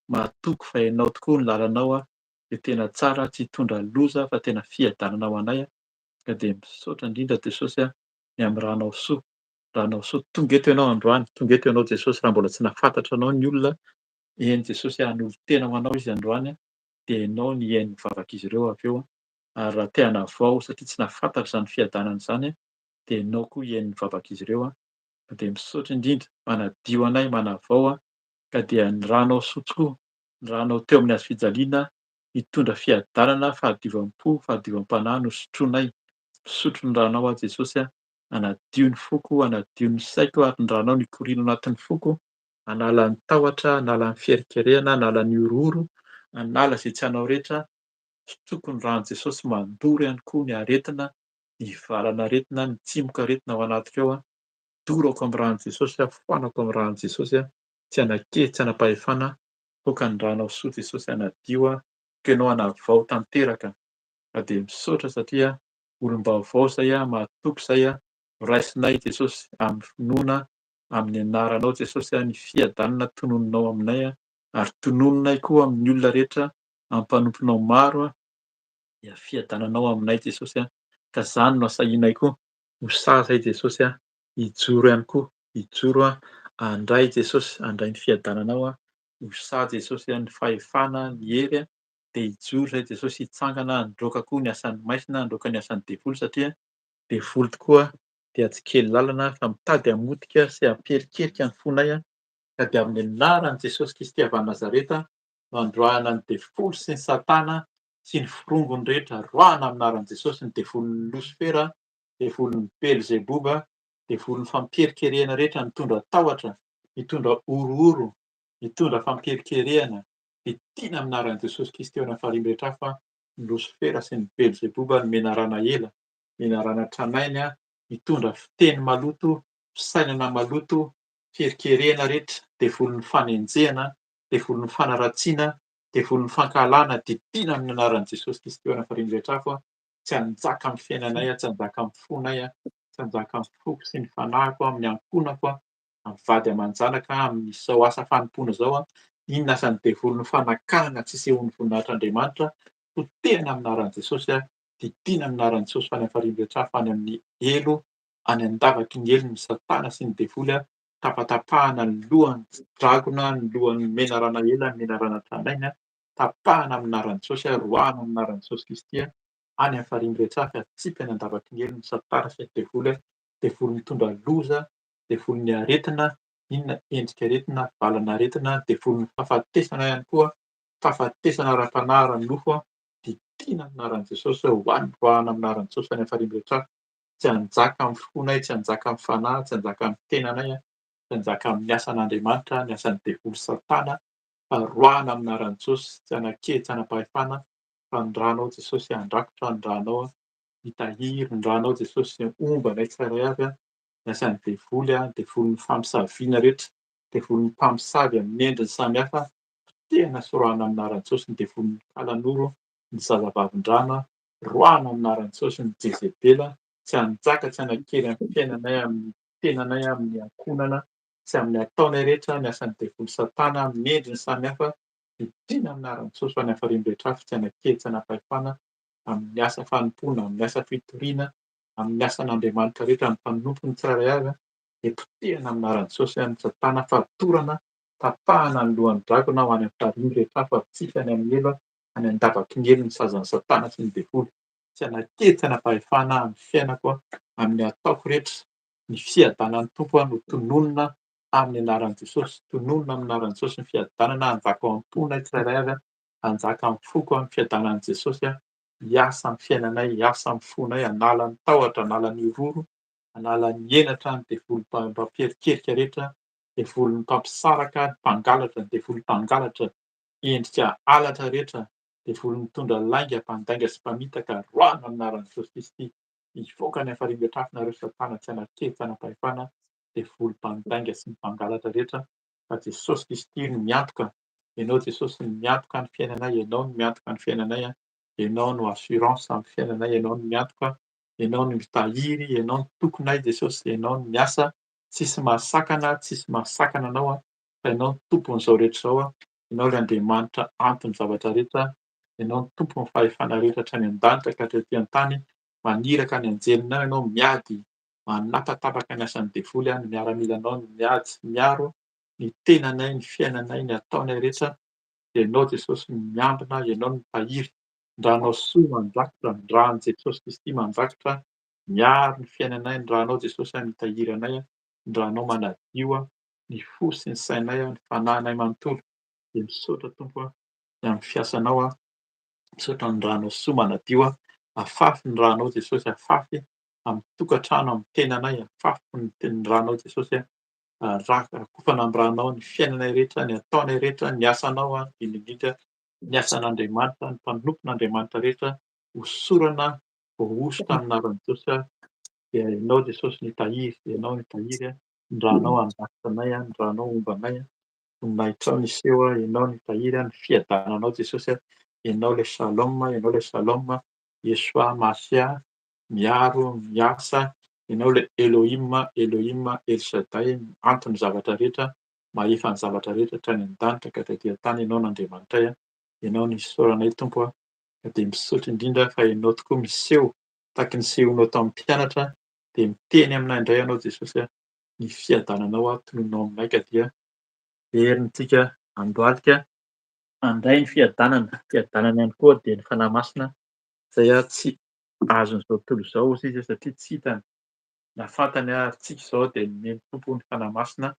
mahatoky fa ianao tokoa ny lalanao dia tena tsara tsy hitondra loza fa tena fiadanana ho anay ka dia misaotra indrindra Jesosy ny amin'ny ranao soa. Ranao soa tonga eto ianao androany, tonga eto ianao Jesosy raha mbola tsy nahafantatra anao ny olona, eny Jesosy hanolo-tena ho anao izy androany dia ianao ny hainy mivavaka izy ireo avy eo ary raha te hanavao satria tsy nahafantatra izany fiadanana izany dia ianao koa hiainy mivavaka izy ireo ka dia misaotra indrindra manadio anay, manavao ka dia ny ranao soa tokoa, ny ranao teo amin'ny hazofijaliana hitondra fiadanana, fahadiovam-po, fahadiovam-panahy no sotroinay. Misotro ny ranao Jesosy hanadio ny foko, hanadio ny saiko ary ny ranao no hikorina ao anatin'ny foko, hanala ny tahotra, hanala ny fierikerehana, hanala ny orohoro, hanala izay tsy hanao rehetra. Sotroko ny ranon'i Jesosy mandory ihany koa ny aretina, ny valana aretina, ny tsimoka aretina ao anatiko ao dorako amin'ny ranon'i Jesosy, foanako amin'ny ranon'i Jesosy tsy hanakely, tsy hanam-pahefana, voaka ny ranao soa Jesosy hanadio ka ianao hanavao tanteraka. Ka dia misaotra satria olom-baovao izay mahatoky izay raisinay Jesosy amin'ny finoana, amin'ny anaranao Jesosy ny fiadanana tonononao aminay ary tonononay koa amin'ny olona rehetra, amin'ny mpanomponao maro dia fiadananao aminay Jesosy ka izany no asahianay koa. Ho sahy izay Jesosy hijoro ihany koa, hijoro handray Jesosy, handray ny fiadananao ho sahy Jesosy ny fahefana, ny hery dia hijoro izay Jesosy hitsangana handroaka koa ny asan'ny maisina, handroaka ny asan'ny devoly satria devoly tokoa dia tsy kely lalana fa mitady hamotika sy hamperikerika ny fonay ka dia amin'ny anaran'i Jesosy Kristy avy Nazareta no androahana ny devoly sy ny Satana sy ny firongony rehetra, roahana amin'ny anaran'i Jesosy ny devolin'ny Losifera, devolin'ny Belzeboba, devolin'ny famperikerehana rehetra mitondra tahotra, mitondra orohoro, mitondra famperikerehana, fitiana amin'ny anaran'i Jesosy Kristy eo amin'ny fahariana rehetra fa ny Losifera sy ny Belzeboba no menarana ela, menarana tranainy mitondra fiteny maloto, fisainana maloto, fierikerehana rehetra, devolin'ny fanenjehana, devolin'ny fanaratsiana, devolin'ny fankalana, didina amin'ny anaran'i Jesosy Kristy eo amin'ny fahariana rehetra fa tsy hanjaka amin'ny fiainanay, tsy hanjaka amin'ny fonay, tsy hanjaka amin'ny foko sy ny fanahiko, amin'ny ankonako, amin'ny vady aman-janaka, amin'izao asa fanompoana izao inona asan'ny devolin'ny fanakanana tsy isehon'ny voninahitr'Andriamanitra, potehina amin'ny anaran'i Jesosy didina amin'ny anaran'i Jesosy fany amin'ny fahariana rehetra fany amin'ny elo, any an-davaky ny elon'ny Satana sy ny devoly tapatapahana ny lohany dragona, ny lohany menarana ela, ny menarana tranainy tapahana amin'ny anaran'i Jesosy, roahana amin'ny anaran'i Jesosy Kristy any amin'ny fahariana rehetra fa hatsipy any an-davaky ny elon'ny Satana sy ny devoly, devoly mitondra loza, devolin'ny aretina, inona endrika aretina, valana aretina, devolin'ny fahafatesana ihany koa, fahafatesana ara-panahy ara-nofo didina amin'ny anaran'i Jesosy hoan'ny roahana amin'ny anaran'i Jesosy any amin'ny fahariana rehetra tsy hanjaka amin'ny fonay, tsy hanjaka amin'ny fanahy, tsy hanjaka amin'ny tenanay, tsy hanjaka amin'ny asan'Andriamanitra, ny asan'ny devoly Satana fa roahana amin'ny anaran'i Jesosy, tsy hanakely, tsy hanam-pahefana fa ny ranao Jesosy handrakotra, ny ranao hitahiry, ny ranao Jesosy omba anay tsirairay avy ny asan'ny devoly, devolin'ny fampisaviana rehetra, devolin'ny mpamosavy amin'ny endriny samihafa, potehina sy roahana amin'ny anaran'i Jesosy, ny devolin'ny kalanoro, ny zazavavin-drano roahana amin'ny anaran'i Jesosy, ny Jezebela tsy hanjaka, tsy hanakely amin'ny fiainanay, amin'ny tenanay, amin'ny ankonana sy amin'ny ataonay rehetra ny asan'ny devoly Satana amin'ny endriny samihafa Idina aminaran'i Jesosy ho any amin'ny farihin'ny rehetra avy, tsy hanaketsana fahefana amin'ny asa fanompoana, amin'ny asa fitoriana, amin'ny asan'Andriamanitra rehetra, ny mpanompo ny tsirairay avy de potehana aminaran'i Jesosy ny satana fatorana, tapahana ny lohan'ny drakona ho any amin'ny farihin'ny rehetra avy fa tsy any amin'ny elo, any an-davakin'elo ny sazan'ny satana sy ny devoly. Tsy hanaketsana fahefana amin'ny fiainako, amin'ny ataoko rehetra, ny fiadanan'ny Tompo no tononona amin'ny anaran'i Jesosy, tononona amin'ny anaran'i Jesosy ny fiadanana, hanjaka ao am-pona tsirairay avy, hanjaka amin'ny foko amin'ny fiadanan'i Jesosy, hiasa amin'ny fiainanay, hiasa amin'ny fonay, hanala ny tahotra, hanala ny ororo, hanala ny henatra ny devoly mpampiherikerika rehetra, devoly mpampisaraka, mpangalatra, devoly mpangalatra, endrika halatra rehetra, devoly mitondra lainga, mpandainga sy mpamitaka, roahana amin'ny anaran'i Jesosy Kristy. Mivoaka any amin'ny farihin'ny rehetra avy nareo satana, tsy hanaketsana fahefana, devoly mpandainga sy mpangalatra rehetra, fa Jesosy Kristy no miantoka. Ianao Jesosy no miantoka ny fiainanay, ianao no miantoka ny fiainanay, ianao no assurance amin'ny fiainanay, ianao no miantoka, ianao no mitahiry, ianao no tomponay Jesosy, ianao no miasa, tsisy mahasakana anao fa ianao no tompon'izao rehetra izao, ianao ilay Andriamanitra anton'ny zavatra rehetra, ianao no tompon'ny fahefana rehetra hatrany an-danitra ka hatrety an-tany, maniraka ny anjelinao ianao miady, manapatapaka ny asan'ny devoly, ny miaramilanao no miady sy miaro, ny tenanay, ny fiainanay, ny ataonay rehetra, dia ianao Jesosy no miambina, ianao no mitahiry. Ny ranao soa mandrakotra, ny ran'i Jesosy Kristy mandrakotra, miaro ny fiainanay, ny ranao Jesosy mitahiry anay, ny ranao manadio ny fo sy ny sainay, ny fanahinay manontolo. Dia misaotra Tompo amin'ny fiasanao, misaotra ny ranao soa manadio, afafy ny ranao Jesosy, afafy amin'ny tokantrano, amin'ny tenanay, afafy ny ranao Jesosy, rakofana amin'ny ranao ny fiainanay rehetra, ny ataonay rehetra, ny asanao indrindra ny asan'Andriamanitra, ny mpanompon'Andriamanitra rehetra, hosorana, voahosoka amin'ny anaran'i Jesosy, dia ianao Jesosy no hitahiry, ianao no hitahiry, ny ranao handrafitra anay, ny ranao homba anay, voninahitra ao niseho, ianao no hitahiry, ny fiadananao Jesosy, ianao ilay Shalom, ianao ilay Shalom, Yeshua Masia, miaro, miasa, ianao ilay Elohim, Elohim, El Shaddai, anton'ny zavatra rehetra, mahefa ny zavatra rehetra hatrany an-danitra ka hatrety an-tany, ianao n'Andriamanitray, ianao no isaoranay Tompo, dia misaotra indrindra fa ianao tokoa miseho tahaka ny nisehonao tamin'ny mpianatra, dia miteny aminay indray ianao Jesosy, ny fiadananao tonononao aminay ka dia herintsika handoalika handray ny fiadanana, fiadanana ihany koa dia ny fanahy masina izay tsy azon'izao tontolo izao ozy izy satria tsy hitany. Na fantany ary tsika izao dia nomeny Tompo ny fanahy masina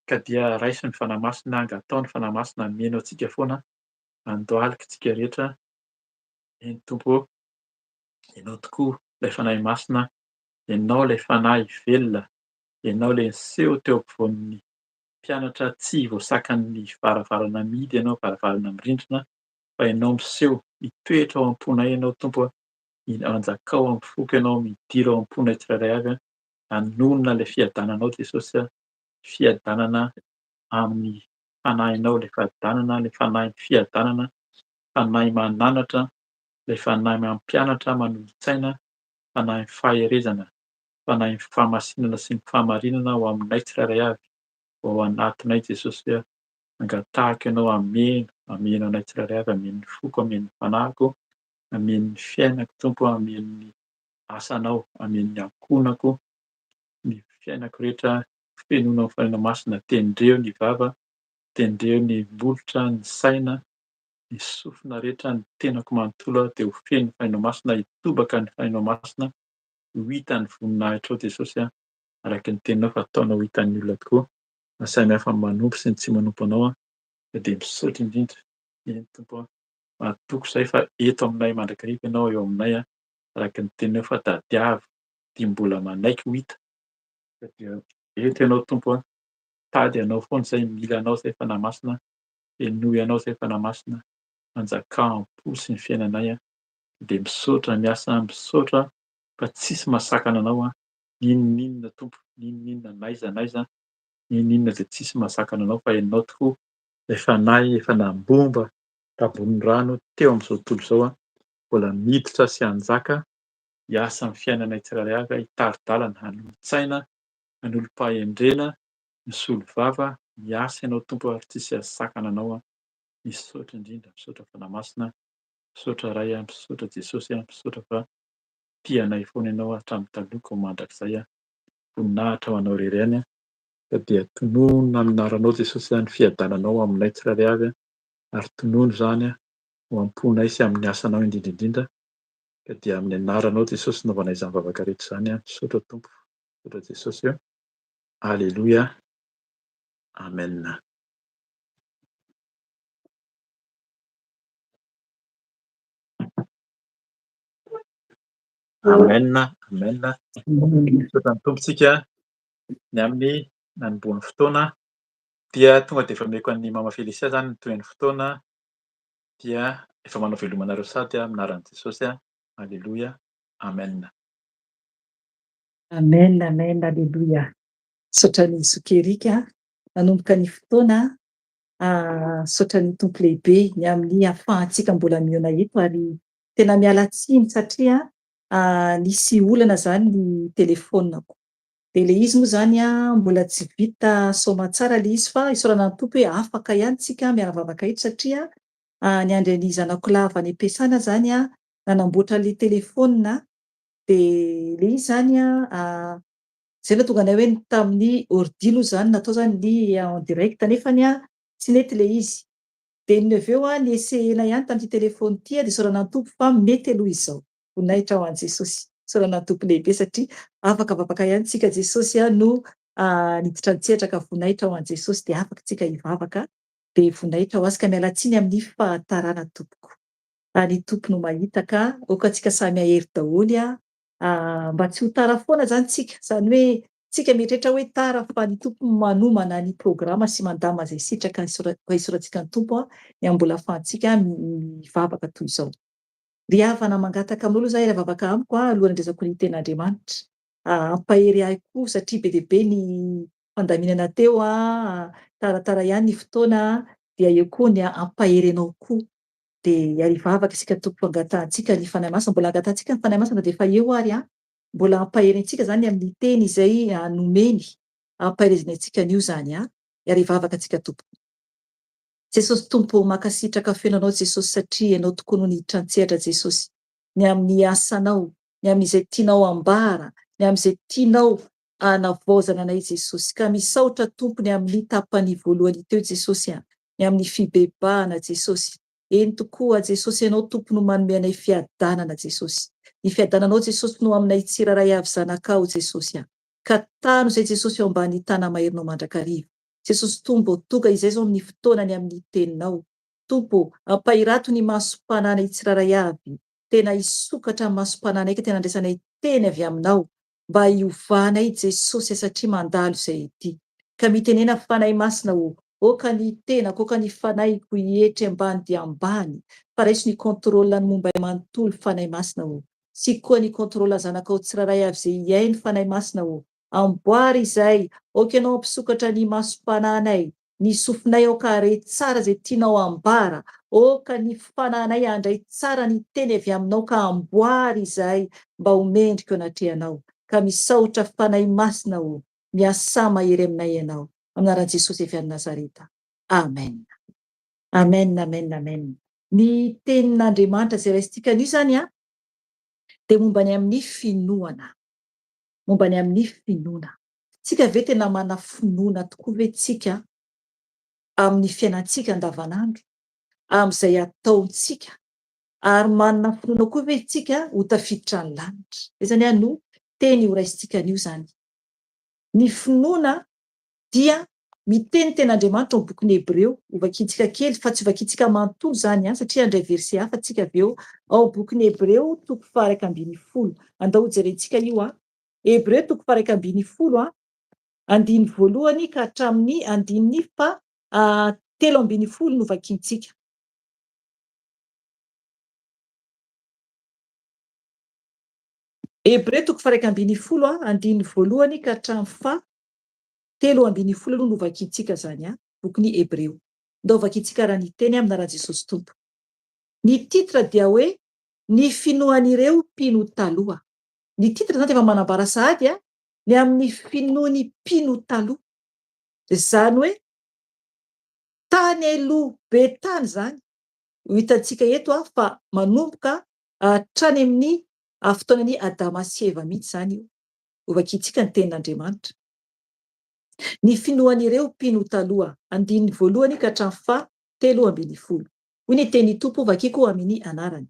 ka dia raisy ny fanahy masina, angatao ny fanahy masina nomeny antsika foana, handoalika tsika rehetra. Eny Tompo, ianao tokoa ilay fanahy masina, ianao ilay fanahy velona, ianao ilay niseho teo ampovoan'ny mpianatra tsy voasakan'ny varavarana mihidy ianao, varavarana mirindrina, fa ianao miseho, mitoetra ao am-ponay ianao Tompo, hanjakao amin'ny foko ianao, midira ao am-ponay tsirairay avy, hanonona ilay fiadananao Jesosy, fiadanana amin'ny fanahinao, ilay fiadanana, ilay fanahy fiadanana, fanahy mananatra, ilay fanahy mampianatra, manolo-tsaina, fanahy faherezana, fanahy fahamasinana sy ny fahamarinana ho aminay tsirairay avy, ao anatinay Jesosy, angatahaka ianao, ameno anay tsirairay avy, ameno ny foko, ameno ny fanahiko, ameno ny fiainako Tompo, ameno ny asanao, ameno ny ankonako, ny fiainako rehetra, fenoina amin'ny fanahy masina, tendreo ny vava, tendreo ny molotra, ny saina, ny sofina rehetra, ny tenako manontolo dia ho feno ny fanahy masina, hitobaka ny fanahy masina, ho hitan'ny voninahitra ao Jesosy, araka ny teninao fa ataonao ho hitan'ny olona tokoa, na samihafa ny manompo sy ny tsy manompo anao, dia misaotra indrindra. Eny Tompo, mahatoky izay fa eto aminay mandrakariva ianao eo aminay, araka ny teninao fa tadiavo dia mbola manaiky ho hita, ka dia eto ianao Tompo, tady ianao foana izay mila anao izay fanahy masina, henoy anao izay fanahy masina, hanjakao am-po sy ny fiainanay, dia misaotra miasa, misaotra fa tsisy mahasakana anao, n'inona Tompo, n'inona n'aiza n'aiza, n'inona izay tsisy mahasakana anao fa ianao tokoa ilay fanahy efa nambomba tambonin'ny rano teo amin'izao tontolo izao, mbola miditra sy hanjaka, hiasa amin'ny fiainanay tsirairay avy, hitari-dalana, hanolo-tsaina, hanolo-pahendrena, misolo vava, miasa ianao Tompo ary tsisy ahasakana anao. misaotra indrindra, misaotra fanahy masina, misaotra ray a, misaotra Jesosy a, misaotra fa tianay foana ianao hatramin'ny taloha mandrakizay a, voninahitra ho anao irery ihany a, ka dia tonono aminaranao Jesosy a ny fiadananao aminay tsirairay avy a, ary tonono izany a ho amponay sy amin'ny asanao indrindra indrindra, ka dia amin'ny anaranao Jesosy naovanay izany vavaka rehetra izany a, misaotra Tompo, misaotra Jesosy eo. Alleluia, amen. Amen, amen. Misaotra ny tompontsika ny amin'ny nanomboan'ny fotoana dia tonga dia efa meko an'ny mama Felicia izany ny toy ny fotoana dia efa manao velomanareo sady aminaran'i Jesosy a. Alleluia, amen. Amen, amen, alleluia. Saotra ny Zokerika, nanomboka ny fotoana, saotra ny tompo lehibe ny amin'ny ahafahantsika mbola mihaona eto ary tena miala tsiny satria nisy olana zany ny telefonako. Dia ilay izy moa zany mbola tsy vita saoma tsara ilay izy fa isaorana ny tompo hoe afaka ihany tsika miaravavaka eto satria ny andry ny zanako lava any am-piasana zany nanamboatra ilay telefona dia ilay izy zany zay no tonga anay hoe tamin'ny ordi aloha zany natao zany ny en direct nefa tsy nety ilay izy. Dia ny avy eo ny essayena ihany tamin'ity telefony ity dia isaorana ny tompo fa mety aloha izao. Voninahitra ho an'i Jesosy. Isaorana ny tompo lehibe satria afaka vavaka ihany tsika Jesosy no niditra nitsehatra ka voninahitra ho an'i Jesosy dia afaka tsika hivavaka dia voninahitra ho azy ka miala tsiny amin'ny fahatarana tompoko. Ny tompo no mahita ka aoka tsika samy ahery daholy mba tsy ho tara foana zany tsika, zany hoe tsika mieritreritra hoe tara fa ny tompo manomana ny programa sy mandama izay sitraka hisoratsika ny tompo ny ambola ahafahantsika mivavaka toy izao. Ry havana mangataka amin'olo zahay raha vavaka amiko alohan'ny andresako ny ten'Andriamanitra. Ampahery ahy koa satria be dia be ny fandaminana teo taratara ihany ny fotoana dia eo koa ny ampahery anao koa. Dia arivavaka isika tompo angatahantsika ny fanahy masina, mbola angatahantsika ny fanahy masina dia efa eo ary mbola ampahery antsika zany amin'ny teny izay nomeny, ampaherezany antsika an'io zany arivavaka antsika tompo. Jesosy tompo makasitraka fenanao Jesosy satria ianao tokoa no niditra nitsehatra Jesosy ny amin'ny asanao, ny amin'izay tianao ambara, ny amin'izay tianao hanavaozana anay Jesosy. Ka misaotra tompo ny amin'ny tapany voalohany teo Jesosy ny amin'ny fibebahana Jesosy. Eny tokoa Jesosy ianao tompo no manome anay fiadanana Jesosy. Ny fiadananao Jesosy no aminay tsiraray avy zanakao Jesosy ka tano izay Jesosy ao ambany tana maherinao mandrakariva. Jesosy tompo tonga izay zao ny fotoanany amin'ny teninao. Tompo ampahirato ny masom-pananay tsiraray avy. Tena hisokatra ny masom-pananay ka tena andraisanay teny avy aminao mba hiovanay Jesosy satria mandalo izay ity. Ka mitenena fanahy masina oka ny tenako, oka ny fanahiko hietry ambany dia ambany. Fa raiso ny kontrola ny momba manontolo fanahy masina sy koa ny kontrola zanakao tsiraray avy izay hiainy fanahy masina amboary izay, oka ianao ampisokatra ny masom-pananay, ny sofinay aoka are tsara izay tianao ambara, oka ny fananay andray tsara ny teny avy aminao ka amboary izay mba homendrika eo anatrehanao. Ka misaotra fanahy masina miasa mahery aminay ianao. Aminaran'i Jesosy avy any Nazareta. Amen. Amen, amen, amen. Ny tenin'Andriamanitra izay raisitsika an'io zany dia momba ny amin'ny finoana. Momba ny amin'ny finoana. Tsika ve tena mana finoana tokoa ve tsika amin'ny fiainantsika andavanandro, amin'izay ataontsika, ary manana finoana koa ve tsika ho tafiditra ny lanitra. Izany no teny ho raisitsika an'io zany. Ny finoana dia miteny ten'Andriamanitra ao bokin'ny Hebreo, hovakintsika kely fa tsy hovakintsika manontolo zany satria andray verset hafa tsika avy eo ao bokin'ny Hebreo 1:12. Andao jerentsika io Hebreo 1:12 andiny voalohany ka hatramin'ny andininy fa 13 no vakintsika. Hebreo 1:12 andiny voalohany ka hatramin'ny fa 13 no vakintsika zany bokin'ny Hebreo. Ndao vakintsika raha ny teny amin'ny anaran'i Jesosy tompo. Ny titra dia hoe ny finoan'ireo mpino taloha. Ny titra zany efa manambara sahady ny amin'ny finoan'ny mpino taloha. Zany hoe tany aloha be tany zany hitantsika eto fa manomboka hatrany amin'ny fotoanany Adama sy Eva mihitsy zany io ovakitsika ny tenin'Andriamanitra. Ny finoan'ireo mpino taloha, 1 ka hatramin'ny 7:10. Hoy ny teny Tompo vakiko amin'ny anarany.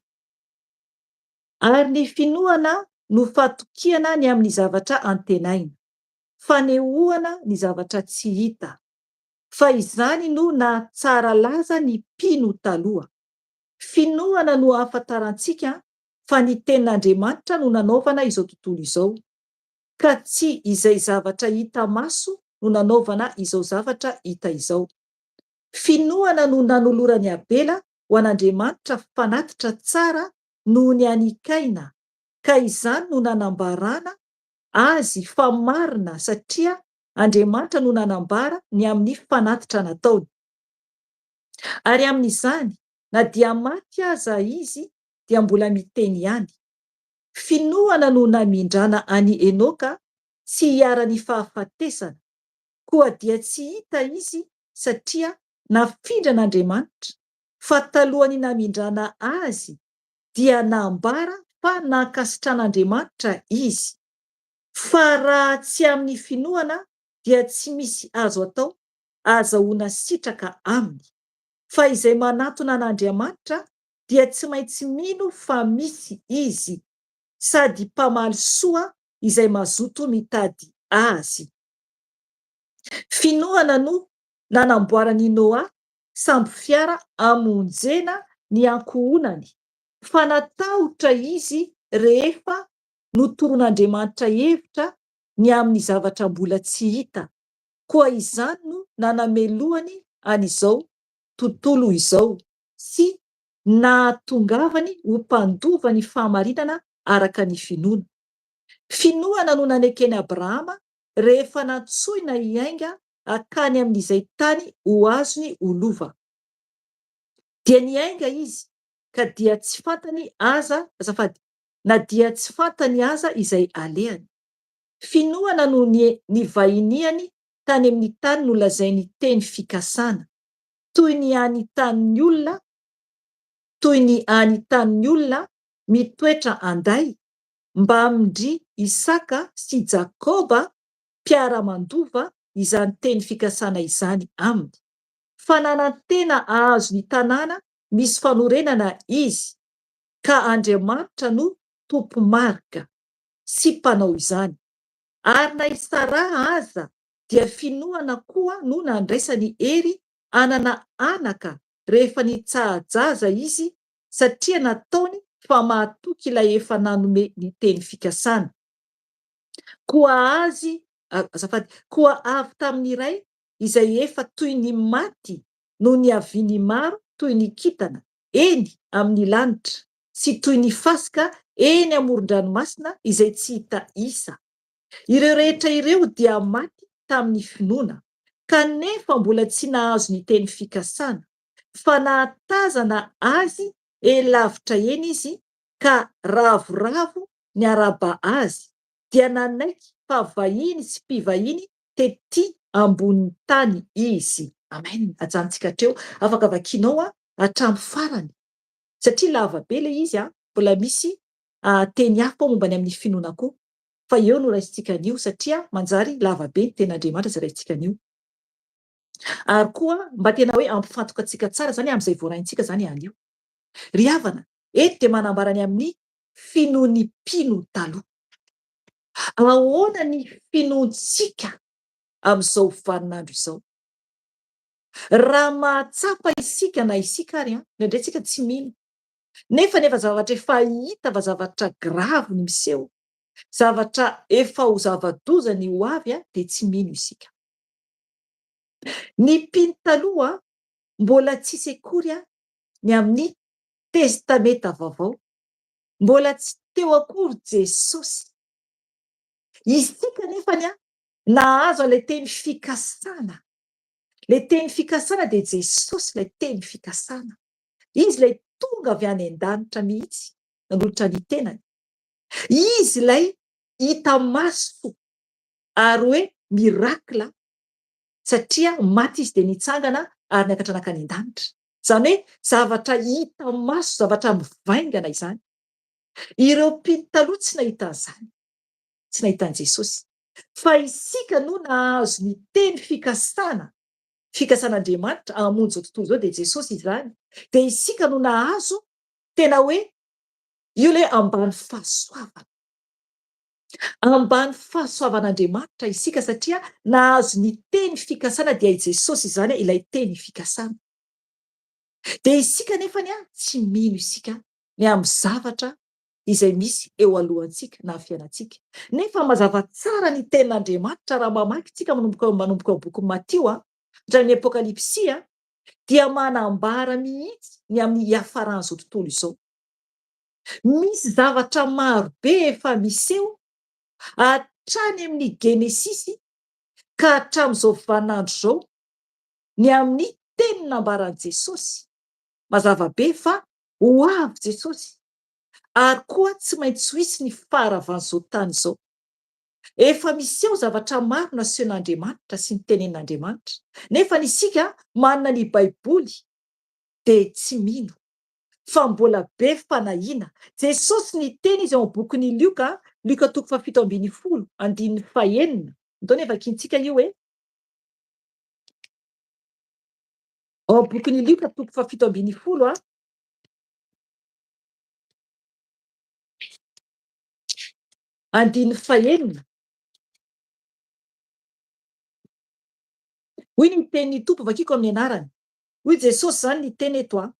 Ary ny finoana no fatokiana ny amin'ny zavatra antenaina, fanehoana ny zavatra tsy hita. Fa izany no nahatsara laza ny mpino taloha. Finoana no ahafantarantsika fa ny tenin'Andriamanitra no nanaovana izao tontolo izao, ka tsy izay zavatra hita maso no nanaovana izao zavatra hita izao. Finoana no nanolorany Abela ho an'Andriamanitra fanatitra tsara noho ny an'i Kaina, ka izany no nanambarana azy fa marina satria Andriamanitra no nanambara ny amin'ny fanatitra nataony. Ary amin'izany na dia maty aza izy dia mbola miteny ihany. Finoana no namindrana ani Enoka tsy hiara-ny fahafatesana, koa dia tsy hita izy satria nafindran'Andriamanitra, fa talohany namindrana azy dia nambara fa nakasitran'Andriamanitra izy. Fa raha tsy amin'ny finoana dia tsy misy azo atao azahoana sitraka aminy. Fa izay manatona an'Andriamanitra dia tsy maintsy mino fa misy izy, sady mpamaly soa izay mazoto mitady azy. Finoana no nanamboarany Noa samby fiara amonjena ny ankohonany, fa natahotra izy rehefa notoron'Andriamanitra hevitra ny amin'ny zavatra mbola tsy hita. Koa izany no nanamelohany an'izao tontolo izao sy nahatongavany ho mpandova ny fahamarinana araka ny finoana. Finoana no nanekeny Abrahama rehefa natsoina hiainga akany amin'izay tany ho azony ho lova. Dia niainga izy ka dia tsy fantany aza azafady na dia tsy fantany aza izay alehany. Finoana no nivahiniany tany amin'ny tany nolazainy teny fikasana, toy ny any tanin'ny olona mitoetra anday, mba hamindry Isaka sy Jakoba mpiara-mandova izany teny fikasana izany aminy. Fa nanantena ahazo ny tanàna misy fanorenana izy, ka Andriamanitra no tompo marika sy mpanao izany. Ary na Sara aza dia finoana koa no nandraisany hery anana anaka rehefa nitsahajaza izy, satria nataony fa mahatoky ilay efa nanome ny teny fikasana. Koa avy tamin'iray izay efa toy ny maty no niaviany maro toy ny kintana eny amin'ny lanitra sy toy ny fasika eny amoron-dranomasina izay tsy hita isa. Ireo rehetra ireo dia maty tamin'ny finoana, kanefa mbola tsy nahazo ny teny fikasana, fa nahatazana azy lavitra eny izy, ka ravoravo ny araba azy, dia nanaiky fa vahiny sy mpivahiny tety ambonin'ny tany izy. Amen. Ajantsika hatreo afaka vakianao hatramin'ny farany satria lava be le izy mbola misy teny hafa mombany amin'ny finoana koa, fa eo no raisitsika anio satria manjary lava be ny ten'Andriamanitra zay raisitsika anio. Ary koa mba tena hoe ampifantoka antsika tsara zany amin'izay voaraintsika zany anio. Ry havana, eto dia manambara ny amin'ny finoan'ny mpino taloha. Ahoana ny finoantsika amin'izao vaninandro izao? Raha mahatsapa isika na isika ary indraindray tsika tsy mino, nefa zavatra efa hita fa zavatra gravy ny miseho, zavatra efa ho zava-doza ny ho avy dia tsy mino isika. Ny mpino taloha mbola tsisy akory ny amin'ny testameta vaovao, mbola tsy teo akory Jesosy. Isika nefa nahazo ilay teny fikasana. Ilay teny fikasana dia Jesosy ilay teny fikasana. Izy ilay tonga avy any an-danitra mihitsy nanolotra ny tenany. Izy ilay hita maso ary hoe mirakla, satria maty izy dia nitsangana ary niakatra nakany an-danitra. Zany hoe zavatra hita maso, zavatra mivaingana izany. Ireo mpino taloha tsy nahita an'izany, tsy nahitan' Jesosy. Fa isika no nahazo ny teny fikasan'Andriamanitra hamonjy zao tontolo zao dia Jesosy izany. Dia isika no nahazo tena hoe io le ambany fahasoavana. Ambany fahasoavan'Andriamanitra isika satria nahazo ny teny fikasana dia i Jesosy izany ilay teny fikasana. Dia isika nefany tsy mino isika ny amin'ny zavatra izay misy eo alohantsika na fiainantsika. Nefa mazava tsara ny tenin'Andriamanitra raha mamaky tsika manomboka boky Matio hatramin'ny Apokalipsia dia manambara mihitsy ny amin'ny hiafaran'izao tontolo izao. Misy zavatra marobe efa miseho hatrany amin'ny Genesisy ka hatramin'izao vaninandro zao ny amin'ny teny nambaran'i Jesosy. Mazava be fa ho avy Jesosy ary koa tsy maintsy ho hisy ny faharavan'izao tany izao. Efa miseho zavatra maro nasehon'Andriamanitra sy ny tenenin'Andriamanitra. Nefa isika manana ny Baiboly dia tsy mino fa mbola be fanahiana. Jesosy ny teny izy ao amin'ny bokin'ny Lioka, Lioka 7:10, andininy 9. Ndao nefa vakintsika io hoe ao bokin'ny Lioka 7:10 andininy 9. Hoy ny tenin'ny tompo vakiko amin'ny anarany. Hoy Jesosy zany ny teny eto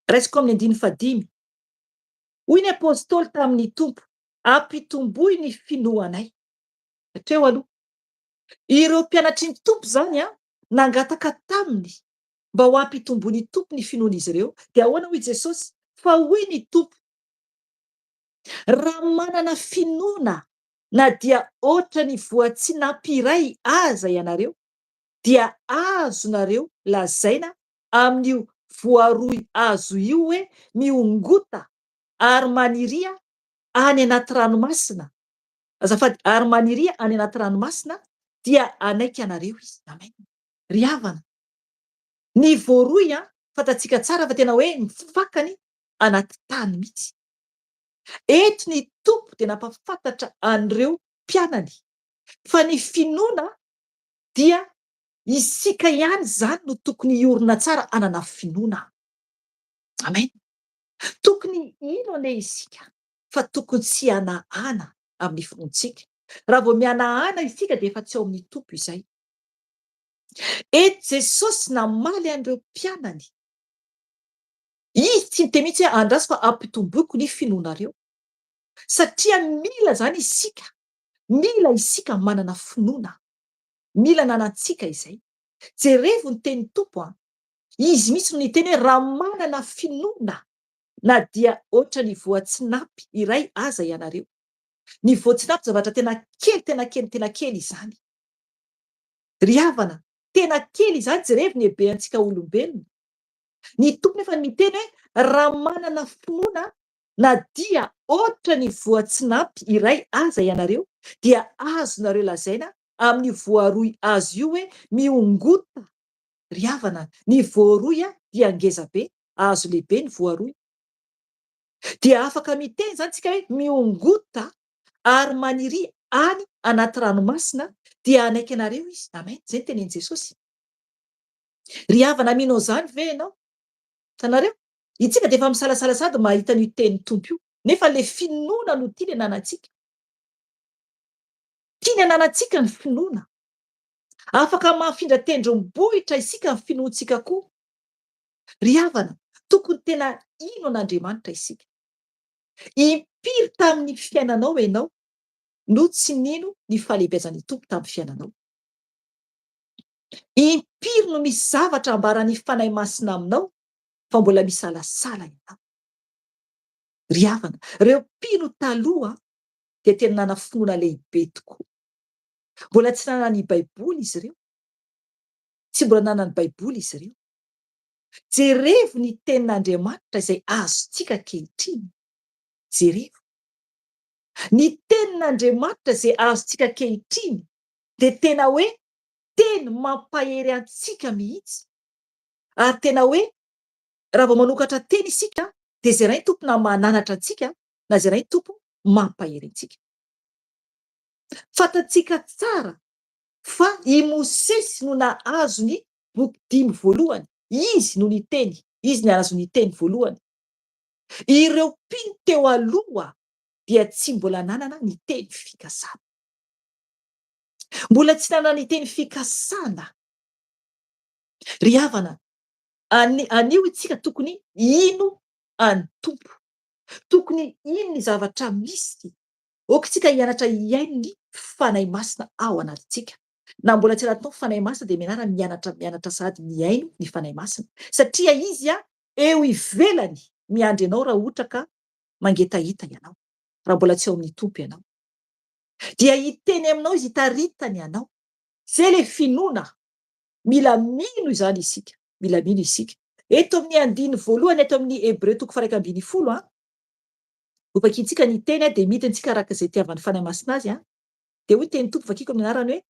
raisiko amin'ny andininy 5. Hoy ny apôstôly tamin'ny tompo, ampitomboy ny finoanay. Hatreo aloha ireo mpianatry ny tompo zany nangataka taminy mba ho ampitomboy ny tompo ny finoan'izy ireo. Dia ahoana hoy Jesosy? Fa hoy ny tompo, raha manana finoana na dia ohatra ny voatsinapy iray aza ianareo, dia azonareo lazaina amin'io voaroy azo io hoe miongota ary maniria any anaty ranomasina. Azafady, ary maniria any anaty ranomasina dia anaiky anareo izy. Amen. Ry havana, ny voaroy fantatsika tsara fa tena hoe mifakany anaty tany mihitsy. Eto ny tompo dia nampafantatra an'ireo mpianany fa ny finoana dia isika ihany zany no tokony hiorina tsara anana finoana. Amen. Tokony ino ane isika fa tokony tsy hanahana amin'ny finoantsika. Raha vao mihanahana isika dia efa tsy ao amin'ny tompo izay. Eto Jesosy namaly an'ireo mpianany. Izy tsy niteny mihitsy hoe andraso fa ampitomboiko ny finoanareo. Satria mila zany isika, mila isika manana finoana. Mila nanantsika izay. Jerevo ny tenin'ny tompo izy mihitsy no niteny hoe raha manana finoana na dia ohatra ny voatsinapy iray aza ianareo. Ny voatsinapy zavatra tena kely izany. Ry havana, tena kely izany jerevo ny habeantsika olombelona. Ny tompo nefa miteny hoe raha manana finoana na dia ohatra ny voatsinapy iray aza ianareo, dia azonareo lazaina amin'ny voaroy azo io hoe miongota. Ry havana, ny voaroy dia ngeza be, azo lehibe ny voaroy. Dia afaka miteny zany tsika hoe miongota ary maniry any anaty ranomasina dia anaiky anareo izy. Amen. Zay ny tenenin Jesosy. Ry havana, mino zany ve ianao? Tanareo? Itsika dia efa misalasala sady mahita ny tenin'ny tompo io. Nefa le finoana no tiany ananantsika. Tiany ananantsika ny finoana. Afaka mahafindra tendrombohitra isika ny finoantsika koa. Ry havana, tokony tena ino an'Andriamanitra isika. Impiry tamin'ny fiainanao ianao no tsy nino ny fahalebiazan'ny tompo tamin'ny fiainanao. Impiry no misy zavatra ambarany fanahy masina aminao fa mbola misalasala ianao. Ry havana, ireo mpino taloha dia tena nana finoana lehibe tokoa. Mbola tsy nanana ny Baiboly izy ireo. Tsy mbola nanana ny Baiboly izy ireo. Jerevo ny tenin'Andriamanitra izay azontsika ankehitriny. Jerevo. Ny tenin'Andriamanitra izay azontsika ankehitriny dia tena hoe teny mampahery antsika mihitsy ary tena hoe raha vao manokatra teny isika dia zay ray tompona mananatra antsika na zay ray tompo mampahery antsika. Fantatsika tsara fa i Mosesy no nahazo ny boky 5 voalohany, izy no niteny, izy ny nahazo ny teny voalohany. Ireo mpino teo aloha dia tsy mbola nanana ny teny fikasana. Mbola tsy nanana ny teny fikasana. Ry havana, anio itsika tokony ino any tompo, tokony ino ny zavatra misy. Okitsika hianatra iaino ny fanahy masina ao anatintsika. Na mbola tsy raha fanahy masina dia mianara mianatra sady miaino ny fanahy masina. Satria izy eo ivelany miandry ianao raha ohatra ka mangetahita ianao, raha mbola tsy ao amin'ny tompo ianao. Dia hiteny aminao izy, hitaritany ianao. Zay le finoana. Mila mino izany isika, mila mino isika. Eto amin'ny andiny voalohany, eto amin'ny Hébreu 1:20, opakitsika ny teny dia midintsika araka izay tiavan'ny fanahy masina azy. Dia hoy teny tompo vakiko amin'ny anarany hoe,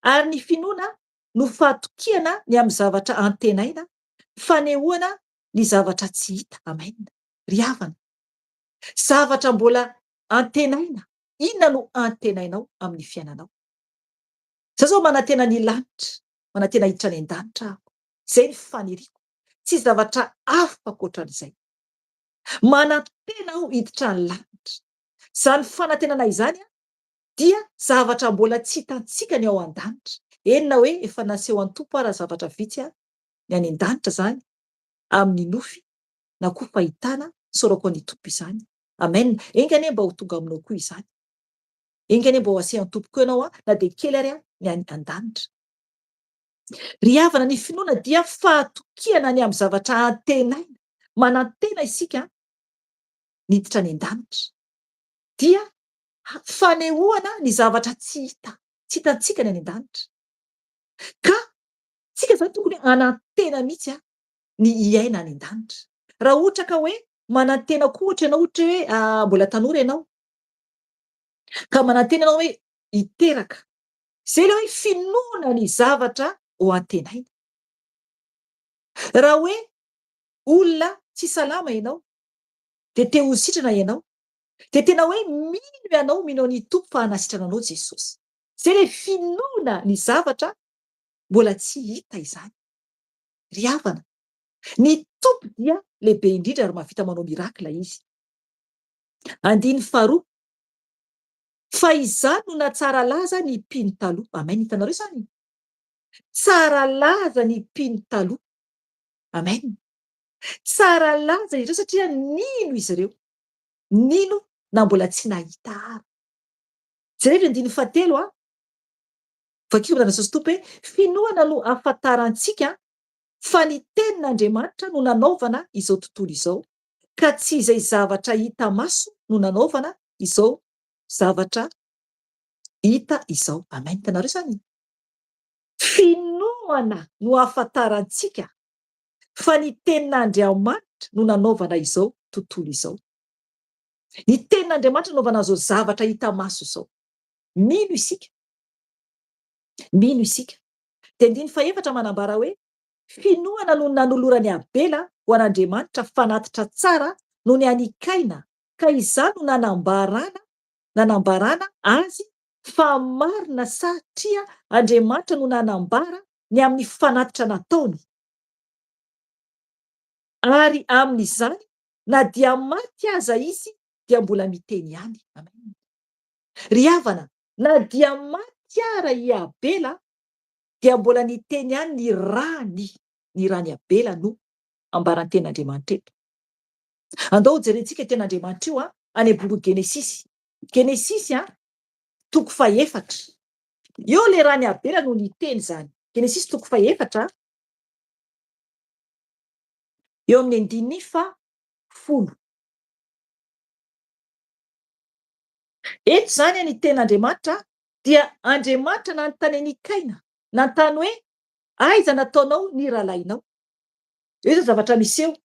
ary ny finoana no fahatokiana ny amin'ny zavatra antenaina, fanehoana ny zavatra tsy hita. Amen. Ry havana, zavatra mbola antenaina. Inona no antenainao amin'ny fiainanao? Zaho zao manantena ny lanitra, manantena hiditra any an-danitra aho. Zay ny faniriko. Tsy zavatra hafa ankoatran'izay. Manantena aho hiditra ny lanitra. Zany fanantenana izany dia zavatra mbola tsy hitantsika ny ao an-danitra. Enina hoe efa naseho an-tompo raha zavatra vitsy ny any an-danitra zany, amin'ny nofy na koa fahitana sorako ny tompo izany. Amen. Engane mba ho tonga aminao koa izany. Engane mba ho aseho an-tompo koa ianao na dia kely ary ny any an-danitra. Ry havana, ny finoana dia fahatokiana ny amin'ny zavatra antenaina. Manantena isika niditra any an-danitra. Dia fanehoana ny zavatra tsy hita, tsy hitantsika ny any an-danitra. Ka tsika zany tokony anantena mihitsy ny iaina any an-danitra. Raha ohatra ka hoe manantena koa ohatra ianao, ohatra hoe mbola tanora ianao, ka manantena ianao hoe hiteraka. Zay le hoe finoana ny zavatra ho antenaina. Raha hoe olona tsy salama ianao, dia te ho sitrana ianao, dia tena hoe mino ianao, mino ny tompo fa hanasitrana anao Jesosy. Zay le finoana ny zavatra mbola tsy hita izany. Ry havana, ny tompo dia lehibe indrindra ary mahavita manao mirakila izy. Andiny faharoa, fa izany no nahatsara laza ny mpino taloha. Amen. Hitanareo izany? Tsara laza ny mpino taloha. Amen. Tsara laza ireo satria nino izy ireo? Nino na mbola tsy nahita ary? Jerevy andiny fahatelo vakiko Jesosy tompo hoe, finoana no ahafantarantsika fa ny tenin'Andriamanitra no nanaovana izao tontolo izao, ka tsy izay zavatra hita maso no nanaovana izao zavatra hita izao. Amen. Hitanareo izany? Finoana no ahafantarantsika fa ny tenin'Andriamanitra no nanaovana izao tontolo izao. Ny tenin'Andriamanitra nanaovana izao zavatra hita maso izao. Mino isika. Mino isika. Dia andiny fahaefatra manambara hoe, finoana no nanolorany Abela ho an'Andriamanitra fanatitra tsara no ny an'i Kaina, ka izany no nanambarana azy fa marina satria Andriamanitra no nanambara ny amin'ny fanatitra nataony. Ary amin'izany na dia maty aza izy dia mbola miteny ihany. Amen. Ry havana, na dia maty ara i Abela dia mbola niteny ihany ny rany Abela no ambaran'ny tenin'Andriamanitra eto. Andao jerentsika tenin'Andriamanitra io any boky Genesisy. Genesisy 4:4. Eo le rany Abela no niteny zany. Genesisy 4:4. Eo amin'ny andiny 10. Eto zany ny tenin'Andriamanitra dia Andriamanitra nanontany an'i Kaina, nanontany hoe aiza nataonao ny rahalahinao? Eo zao zavatra miseho.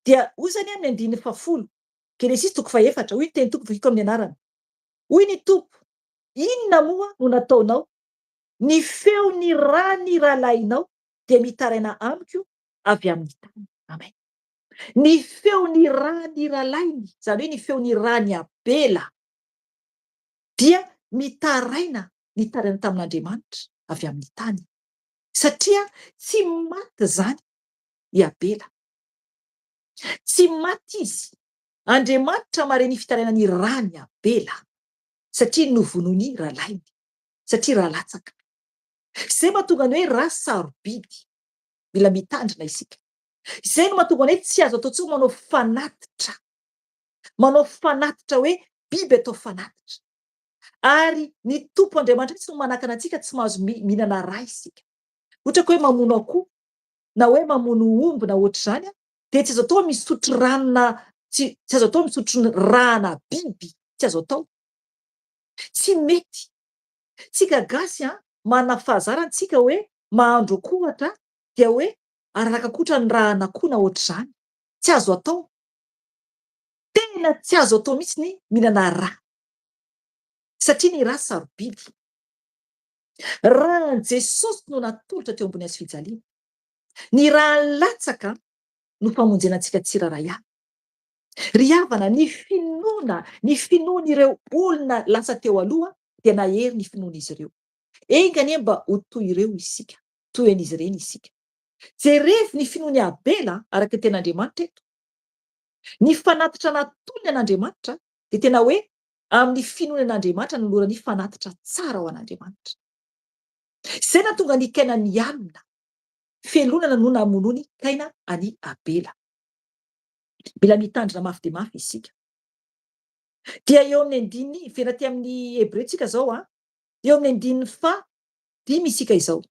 Dia hoy zany amin'ny andiny 10. Genesisy 4:4. Hoy ny teny tompo vakiko amin'ny anarany. Hoy ny tompo, inona moa no nataonao? Ny feony ra ny rahalainao dia mitaraina amiko avy amin'ny tany. Amen. Ny feony ra ny rahalainy, zany hoe ny feony ra ny Abela dia mitaraina tamin'Andriamanitra avy amin'ny tany. Satria tsy maty zany i Abela. Tsy maty izy. Andriamanitra mare ny fitarainany ra ny Abela satria novonoiny rahalainy, satria rahalatsaka. Izay mahatonga ny hoe ra sarobidy, mila mitandrina isika. Izay no mahatonga ny hoe tsy azo atao intsony manao fanatitra hoe biby atao fanatitra. Ary ny tompo Andriamanitra tsy no manakana antsika tsy mahazo mihinana ra isika. Ohatra ka hoe mamono akoho na hoe mamono omby na ohatr'izany dia tsy azo atao misotro ranona, tsy azo atao misotro rana biby, tsy azo atao. Tsy mety. Tsika gasy manana fahazarantsika hoe mahandro akoho ohatra dia hoe araraka kotra ny ran'akoho na ohatr'izany. Tsy azo atao. Tena tsy azo atao mihitsy ny mihinana ra. Satria ny ra sarobidy. Rahan'i Jesosy no natolotra teo ambony hazo fijaliana. Ny rany latsaka no famonjena antsika tsiraray avy. Ry havana, ny finoan'ireo olona lasa teo aloha dia nahery ny finoan'izy ireo. Engany mba ho toy ireo isika, toy an'izy ireny isika. Jerevy ny finoan'i Abela araka ny ten'Andriamanitra eto. Ny fanatitra natolony an'Andriamanitra dia tena hoe amin'ny finoany an'Andriamanitra nolorany fanatitra tsara ho an'Andriamanitra. Izay nahatonga ny Kaina nialina. Felonana no namonoany Kaina any Abela. Mila mitandrina mafy dia mafy isika. Dia eo amin'ny andininy venaty amin'ny Hebreontsika zao eo amin'ny andininy 5 isika izao.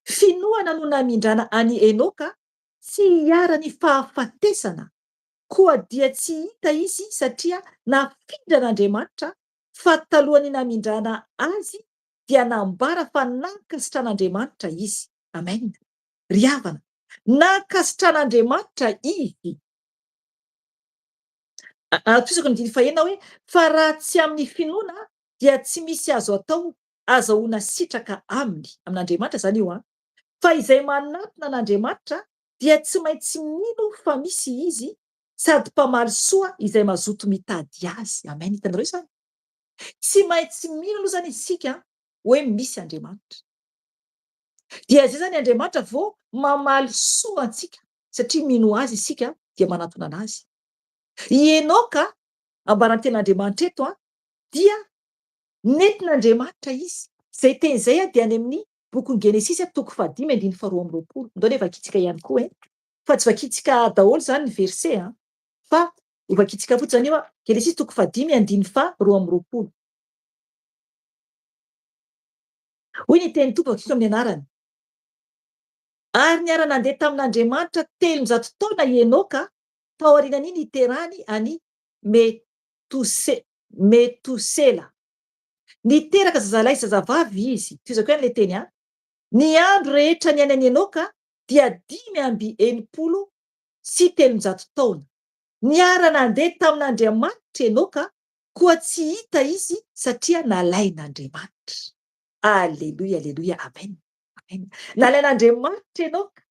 Finoana no namindrana any Enoka tsy hiara ny fahafatesana, koa dia tsy hita izy satria nafindra an'Andriamanitra fa talohany namindrana azy dia nambara fa nankasitran'Andriamanitra izy. Amen. Ry havana, nankasitran'Andriamanitra izy. Tosako ny 5 hoe fa raha tsy amin'ny finoana dia tsy misy azo atao azahoana sitraka aminy, amin'Andriamanitra zany io fa izay manatona an'Andriamanitra dia tsy maintsy mino fa misy izy sady mpamaly soa izay mazoto mitady azy. Amen. Hitanareo izany? Tsy maintsy mino aloha zany isika hoe misy Andriamanitra. Dia zay zany Andriamanitra vao mamaly soa antsika satria mino azy isika dia manatona anazy. I Enoka ambaran'ny ten'Andriamanitra eto dia nentin'Andriamanitra izy. Zay teny zay dia any amin'ny bokin'ny Genesisy 5:12-20. Ndao efa vakitsika ihany koa fa tsy vakitsika daholo zany ny verset fa ho vakitsika fotsiny zany io Genesisy 5:12-20. Hoy ny teny Tompo vakitsika amin'ny anarany. Ary niara nandeha tamin'Andriamanitra 300 taona i Enoka tao aorianany niterany any Metusela. Niteraka zazalahy zazavavy izy. Tozako ihany le teny ny andro rehetra ny any Enoka dia 580 taona. Niara nandeha tamin'Andriamanitra Enoka koa tsy hita izy satria nalain'Andriamanitra. Alleluia, alleluia, amen. Amen. Nalain'Andriamanitra Enoka.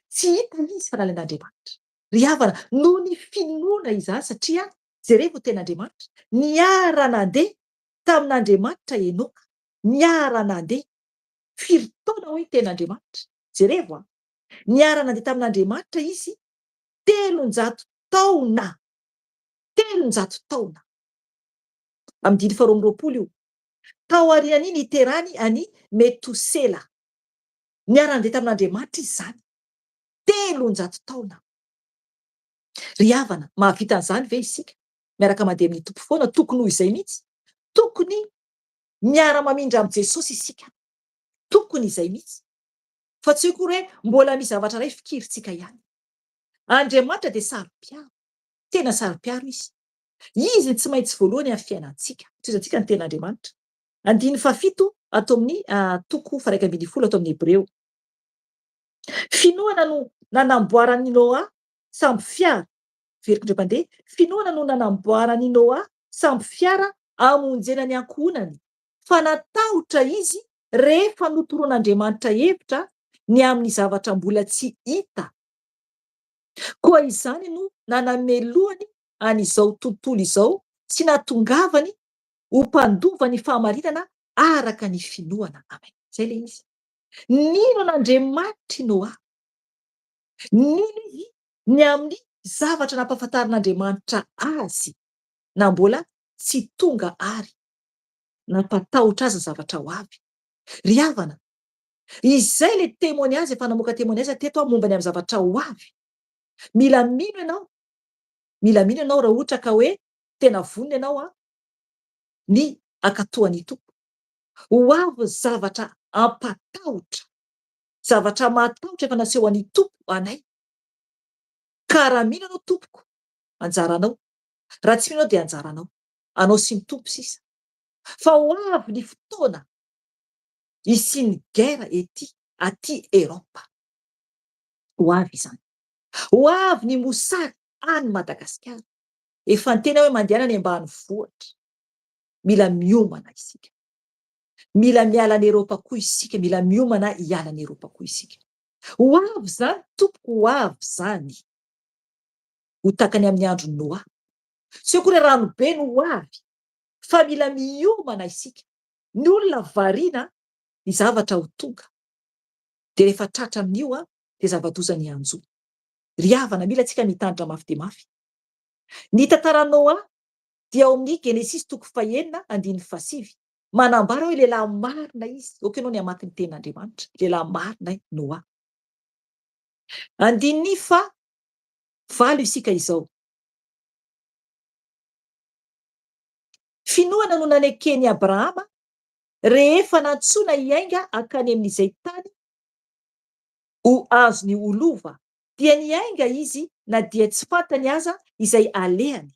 Tsy hita izy fa nalain'Andriamanitra. Ry havana, no ny finoana izany satria jerevy ho ten'Andriamanitra. Niara nandeha tamin'Andriamanitra Enoka. Niara nandeha. Firy taona hoy ten'Andriamanitra. Jerevy niara nandeha tamin'Andriamanitra izy 300 taona. 300 taona. Amin'ny 220 io. Tao aorianany niterany any Metusela. Niara nandeha tamin'Andriamanitra izy zany 300 taona. Ry havana, mahavita an'izany ve isika? Miaraka mandeha amin'ny tompo foana, tokony ho izay mihitsy. Tokony miara mamindra amin'ny Jesosy isika. Tokony izay mihitsy. Fa tsy hoe mbola misy zavatra iray fikiritsika ihany. Andriamanitra dia sarom-piaro. Tena sarom-piaro izy. Izy tsy maintsy voalohany amin'ny fiainantsika. Toizantsika ny ten'Andriamanitra. 7 ato amin'ny 1:20 ato amin'ny Hebreo. Finoana no nanamboarany Noa samby fiara. Verikindrim-pandeha. Finoana no nanamboarany Noa samby fiara amonjena ny ankohonany. Fa natahotra izy rehefa notoroan'Andriamanitra hevitra ny amin'ny zavatra mbola tsy hita. Koa izany no nanamelohany an'izao tontolo izao sy natongavany ho mpandova ny fahamarinana araka ny finoana. Amen. Zay le izy. Nino n'Andriamanitra i Noa? Nino izy ny amin'ny zavatra nampahafantarin'Andriamanitra azy na mbola tsy tonga ary nampatahotra azy ny zavatra ho avy. Ry havana, izay le témoignage efa namoaka témoignage teto momba ny amin'ny zavatra ho avy. Mila mino ianao. Mila mino ianao raha ohatra ka hoe tena vonona ianao ny ankatoan'ny Tompo. Ho avy zavatra ampatahotra, zavatra matahotra efa nasehoan'ny Tompo anay. Ka raha mino ianao tompoko, anjaranao. Raha tsy mino ianao dia anjaranao. Anao sy ny Tompo sisa. Fa ho avy ny fotoana isian'ny guerre aty Eropa. Ho avy izany. Ho avy ny mosary any Madagasikara. Efa ny tena hoe mandehana any ambanivohitra. Mila miomana isika. Mila miala any Eropa koa isika. Mila miomana hiala any Eropa koa isika. Ho avy zany tompoko, ho avy zany. Ho takany amin'ny andro Noa. Tsy hoe ranobe no ho avy. Fa mila miomana isika. Ny olona variana ny zavatra ho tonga. Dia rehefa tratra amin'io dia zava-doza ny anjo. Ry havana, mila tsika mitandrina mafy dia mafy. Ny tantara Noa dia ao amin'ny Genesis 9:1-7 manambara hoe lehilahy marina izy. Oka ianao ny hamaky ny tenin'Andriamanitra. Lehilahy marina Noa. 9:5 isika izao. Finoana no nanekeny Abrahama rehefa nantsoina hiainga akany amin'izay tany ho azony olova. Dia niainga izy na dia tsy fantany aza izay alehany.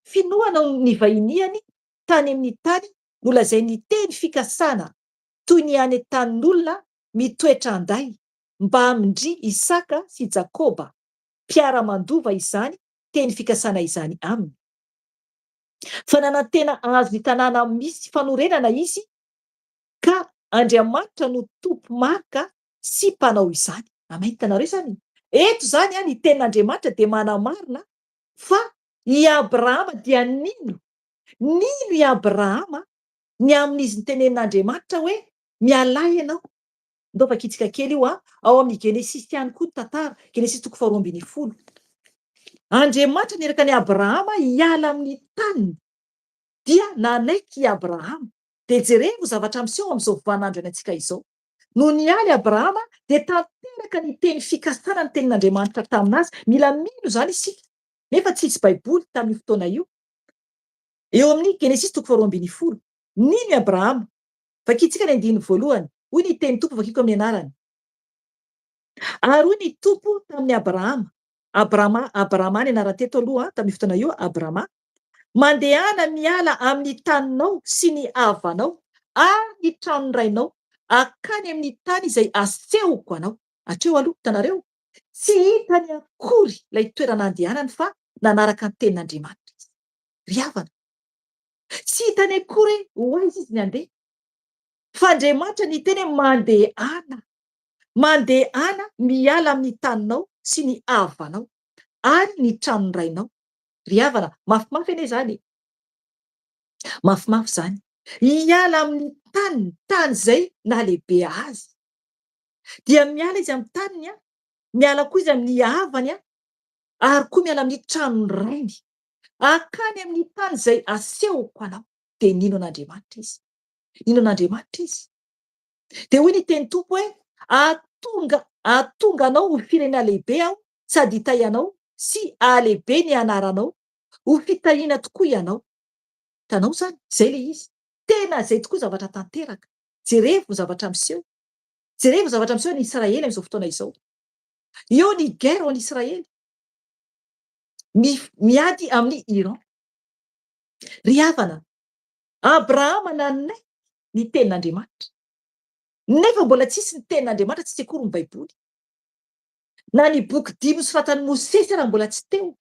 Finoana ny vahiniany tany amin'ny tany nolazay ny teny fikasana toy ny any tanin'olona mitoetra anday mba hamindry Isaka sy Jakoba. Mpiara-mandova izany teny fikasana izany aminy. Fa nanantena azo ny tanàna misy fanorenana izy ka Andriamanitra no tompo marika sy mpanao izany. Amen. Hitanareo izany. Eto zany ny tenin'Andriamanitra dia manamarina fa i Abrahama dia nino? Nino i Abrahama ny amin'izy nitenenin'Andriamanitra hoe mialahy ianao? Ndao vakitsika kely io ao amin'ny Genesis ihany koa ny tantara. Genesis 2:20. Andriamanitra niraka ny Abrahama hiala amin'ny taniny. Dia nanaiky i Abrahama. Dia jerena zavatra miseho amin'izao vaninandro antsika izao. No nialy Abrahama dia tanteraka ny teny fikasana ny tenin'Andriamanitra taminazy. Mila mino zany isika. Nefa tsy hisy baiboly tamin'ny fotoana io. Eo amin'ny Genesis 2:20. Nino i Abrahama? Vakitsika ny 1:1. Hoy ny teny Tompo vakiko amin'ny anarany. Ary hoy ny Tompo tamin'ny Abrahama. Abrahama ny anarany teto aloha tamin'ny fotoana io Abrahama. Mandehana miala amin'ny taninao sy ny havanao ary ny tranon'irainao akany amin'ny tany izay asehoko anao. Hatreo aloha hitanareo. Tsy hitany akory ilay toerana andehanany fa nanaraka ny tenin'Andriamanitra izy. Ry havana. Tsy hitany akory ho aiza izy ny handeha. Fa Andriamanitra ny teny mandehana. Mandehana miala amin'ny taninao sy ny havanao ary ny tranon'irainao. Ry havana, mafimafy anie zany. Mafimafy zany. Hiala amin'ny tany izay nahalehibe azy. Dia miala izy amin'ny taniny, miala koa izy amin'ny havany, ary koa miala amin'ny tranon'irainy. Akany amin'ny tany izay asehoko anao. Dia nino an'Andriamanitra izy? Nino an'Andriamanitra izy? Dia hoy ny teny Tompo hoe atonga anao ho firenena lehibe aho sady hitay anao sy ahalehibe ny anaranao. Ho fitahiana tokoa ianao. Tanao zany, zay le izy. Tena zay tokoa zavatra tanteraka. Jerevy zavatra miseho. Jerevy zavatra miseho ny Israely amin'izao fotoana izao. Eo ny guerre ao an'Israely. Miady amin'ny Iran. Ry havana, Abrahama nanaiky ny tenin'Andriamanitra. Nefa mbola tsisy ny tenin'Andriamanitra, tsy akory ny baiboly. Na ny boky 10 nosoratan'i Mosesy raha mbola tsy teo.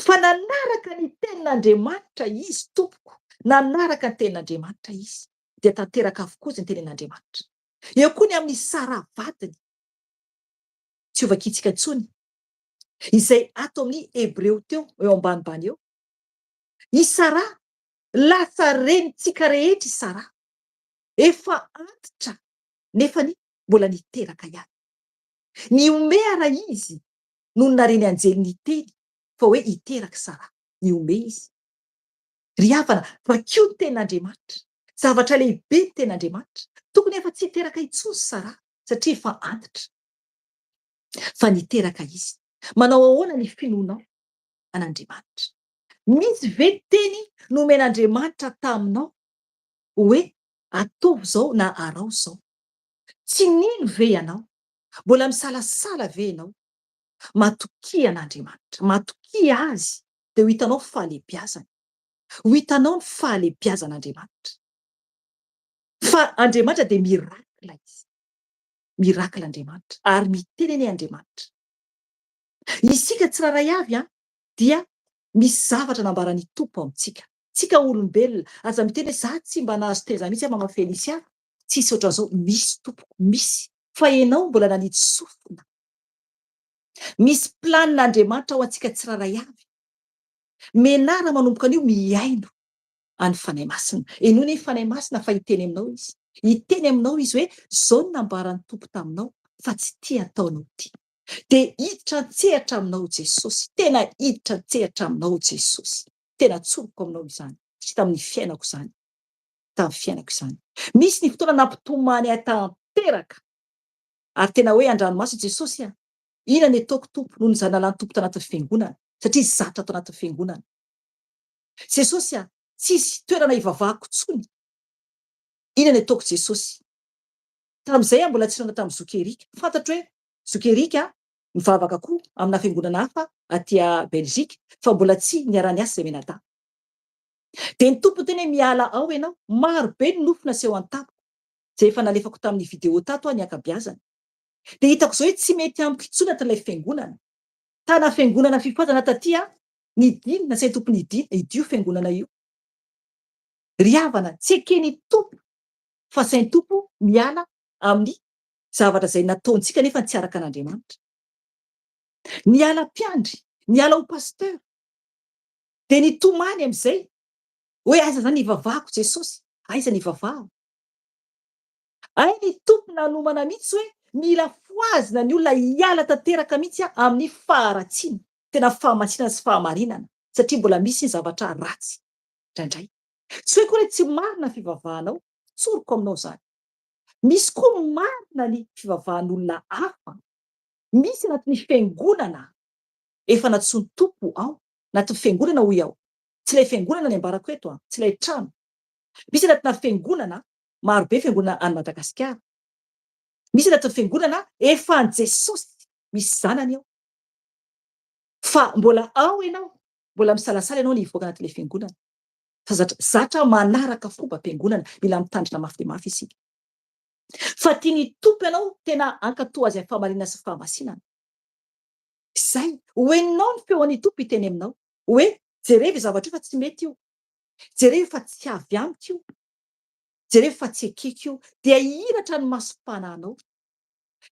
Fa nanaraka ny tenin'Andriamanitra izy tompoko. Nanaraka ny tenin'Andriamanitra izy. dia tanteraka avokoa zay ny tenen'Andriamanitra. Eo koa ny amin'ny Sara vadiny, tsy ho vakiantsika intsony, izay ato amin'ny Hebreo teo eo ambanimbany eo. I Sara lasa renintsika rehetra i Sara, efa antitra nefany mbola niteraka ihany. Ny ome ara izy no nareny anjely niteny fa hoe hiteraka Sara, ny ome izy. Ry havana, vakio ny ten'Andriamanitra, zavatra lehibe ny ten'Andriamanitra, tokony efa tsy hiteraka intsony Sara satria efa antitra fa niteraka izy. Manao ahoana ny finoanao an'Andriamanitra? Misy ve teny nomen'Andriamanitra taminao hoe ataovy zao na arao zao? Tsy nino ve ianao? Mbola misalasala ve ianao? Matokia an'Andriamanitra, matokia azy dia ho hitanao fahalebiazana, ho hitanao ny fahalebiazan'Andriamanitra. Fa Andriamanitra dia mirakla izy, mirakla Andriamanitra ary miteny ny Andriamanitra. Isika tsiraray avy dia misy zavatra nambarany Tompo amintsika. Tsika olombelona aza miteny hoe za tsy mba nahazo teza mihitsy mama Felicia, tsisy ohatran'izao. Misy tompoko, misy, fa ianao mbola nanitsy sofina. Misy planin'Andriamanitra ao antsika tsiraray avy. Menara manomboka an'io miaino any fanahy masina. Enoana ny fanahy masina fa hiteny aminao izy. Hiteny aminao izy hoe zao no nambaran'ny Tompo taminao fa tsy tia ataonao ty. Dia hiditra an-tsehatra aminao Jesosy. Tena hiditra an-tsehatra aminao Jesosy. Tena tsoroko aminao izany. Satria tamin'ny fiainako izany. Tamin'ny fiainako izany. Misy ny fotoana nampitomany ahy tanteraka. Ary tena hoe an-dranomasina Jesosy inona ny ataoko Tompo noho ny zanalan'ny Tompo tanatin'ny fiangonana? Satria zatra tao anatin'ny fiangonana. Jesosy tsisy toerana ivavahako tsony. Inona ny ataoko Jesosy? Tamin'izay mbola tsy rana tamin'ny Zokerika. Fantatro hoe Zokerika mivavaka koa amina fiangonana hafa aty Belzika fa mbola tsy niara-niasa izay menada. Dia ny Tompo teny hoe miala ao ianao, maro be ny nofona seho an-tampo. Izay efa nalefako tamin'ny vidéo tato ny ankabeazana. Dia hitako izao hoe tsy mety amiko intsony atin'ilay fiangonana. Tana fiangonana fifazana taty nidiny, nasain'ny Tompo nidiny, idio fiangonana io. Ry havana, tsy eken'ny Tompo fa sain'ny Tompo miala amin'ny zavatra izay nataontsika nefa tsy araka an'Andriamanitra. Niala mpiandry, niala ho pasteur. Dia nitomany amin'izay hoe aiza zany ivavahako Jesosy? Aiza ny ivavaha? Ay ny Tompo nanomana mihitsy hoe mila foazina ny olona hiala tanteraka mihitsy amin'ny faharatsiana. Tena fahamatsinana sy fahamarinana satria mbola misy ny zavatra ratsy indraindray. Tsy hoe koa tsy marina fivavahanao, tsoroko aminao zany. Misy koa marina ny fivavahan'olona hafa. Misy anatin'ny fiangonana efa natsoin'ny Tompo ao, anatin'ny fiangonana hoy ao. Tsy ilay fiangonana ny ambarako eto, tsy ilay trano. Misy anatina fiangonana, maro be fiangonana any Madagasikara. Misy anatin'ny fiangonana efa an Jesosy misy zanany ao. Fa mbola ao ianao, mbola misalasala ianao ny hivoaka anatin'ilay fiangonana. Fa zatra manaraka fomba-piangonana, mila mitandrina mafy dia mafy isika. Fa tiany Tompo ianao tena hankatoa azy amin'ny fahamarinana sy fahamasinana. Izay, hoeninao ny feon'ny Tompo hiteny aminao hoe jerevy zavatra io fa tsy mety io. Jerevy fa tsy avy amiko io. Jerevy fa tsy ekeko io. Dia hiratra ny masom-panahinao.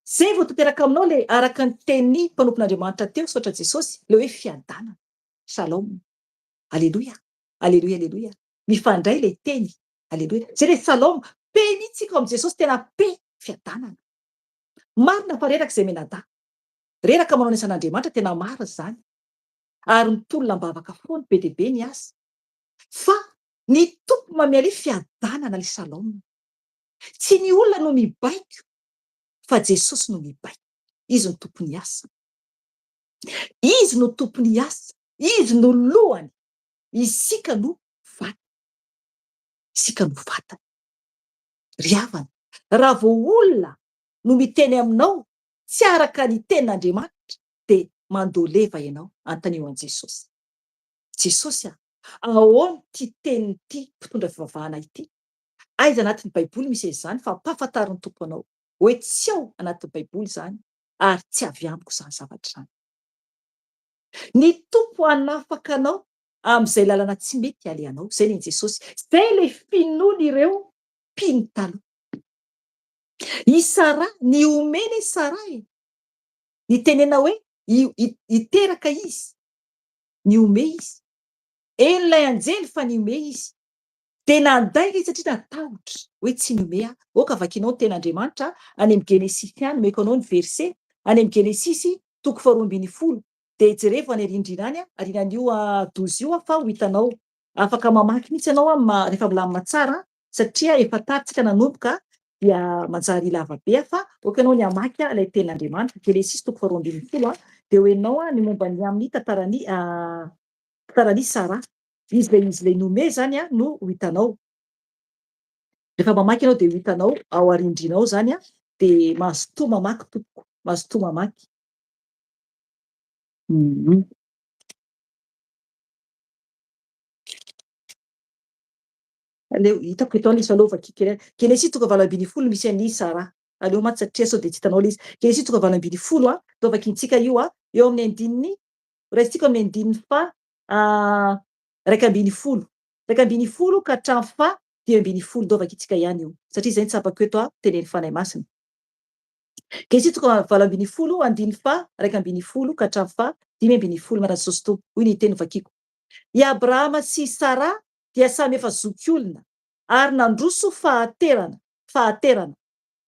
Zay vao tanteraka aminao le araka ny tenin'ny mpanompon'Andriamanitra teo saotra Jesosy, le hoe fiadanana. Shalom. Aleloia. Aleloia, aleloia. Mifandray le teny. Aleloia. Zay le shalom. Pe mihitsy amin'ny Jesosy, tena pe fiadanana. Marina fa reraka izay menada. Reraka manao ny asan'Andriamanitra, tena marina izany. Ary mitolona mbavaka foana, be dia be ny asa. Fa ny Tompo mamely fiadanana le shalom. Tsy ny olona no mibaiko, fa Jesosy no mibaiko. Izy no tompony asa. Izy no tompony asa. Izy no lohany. Isika no vatany. Isika no vatany. Ry havana, raha vao olona no miteny aminao tsy araka ny tenin'Andriamanitra dia mandoleva ianao antaneo an Jesosy. Jesosy ahoana ty teniny ty mpitondra fivavahana ity? Aiza anatin'ny Baiboly misy izany fa mpahafantarin'ny Tompo anao hoe tsy ao anatin'ny Baiboly izany ary tsy avy amiko izany zavatra izany. Ny Tompo hanafaka anao amin'izay lalana tsy mety alehanao. Zay ny Jesosy. Zay le finoana ireo mpino taloha. I Sara ny omeny Sara ny tenena hoe iteraka izy, ny ome izy. Eny ilay anjely fa ny ome izy. De nandaika izy satria natahotra hoe tsy nome aho. Oka vakinao ny ten'Andriamanitra any amin'ny Genesisy any, meko anao ny verset any amin'ny Genesisy 12. De jereva any rindrina any arinan'io 12 io fa ho hitanao. Afaka mamaky mihitsy ianao rehefa milamina tsara satria efa taritsika nanomboka dia manjary lava be fa oka ianao ny amaky ilay ten'Andriamanitra. Genesisy 12 de hoenao ny momba ny amin'ny tantaran'i Sara. Izy lay nome zany no ho hitanao. Rehefa mamaky ianao de ho hitanao ao arindrinao zany de mazotoa mamaky tompoko, mazotoa mamaky. Aleo hitako eto nisy alova kikely. Genesisy 12 misy an'i Sara. Aleo maty satria sao de tsy hitanao izy. Genesisy 12 tovakintsika io eo amin'ny andininy raisitsika amin'ny andininy fa 2:10. 2:10 ka hatramin'ny fa 2:10 dovakitsika ihany io. Satria zay tsapako eto teneny fanahy masina. Genesisy 12 andiny fa 2:10 ka hatramin'ny fa 5:10 marazoso tompo. Hoy ny teny vakiko. I Abrahama sy Sara dia samy efa zoky olona ary nandroso fahaterana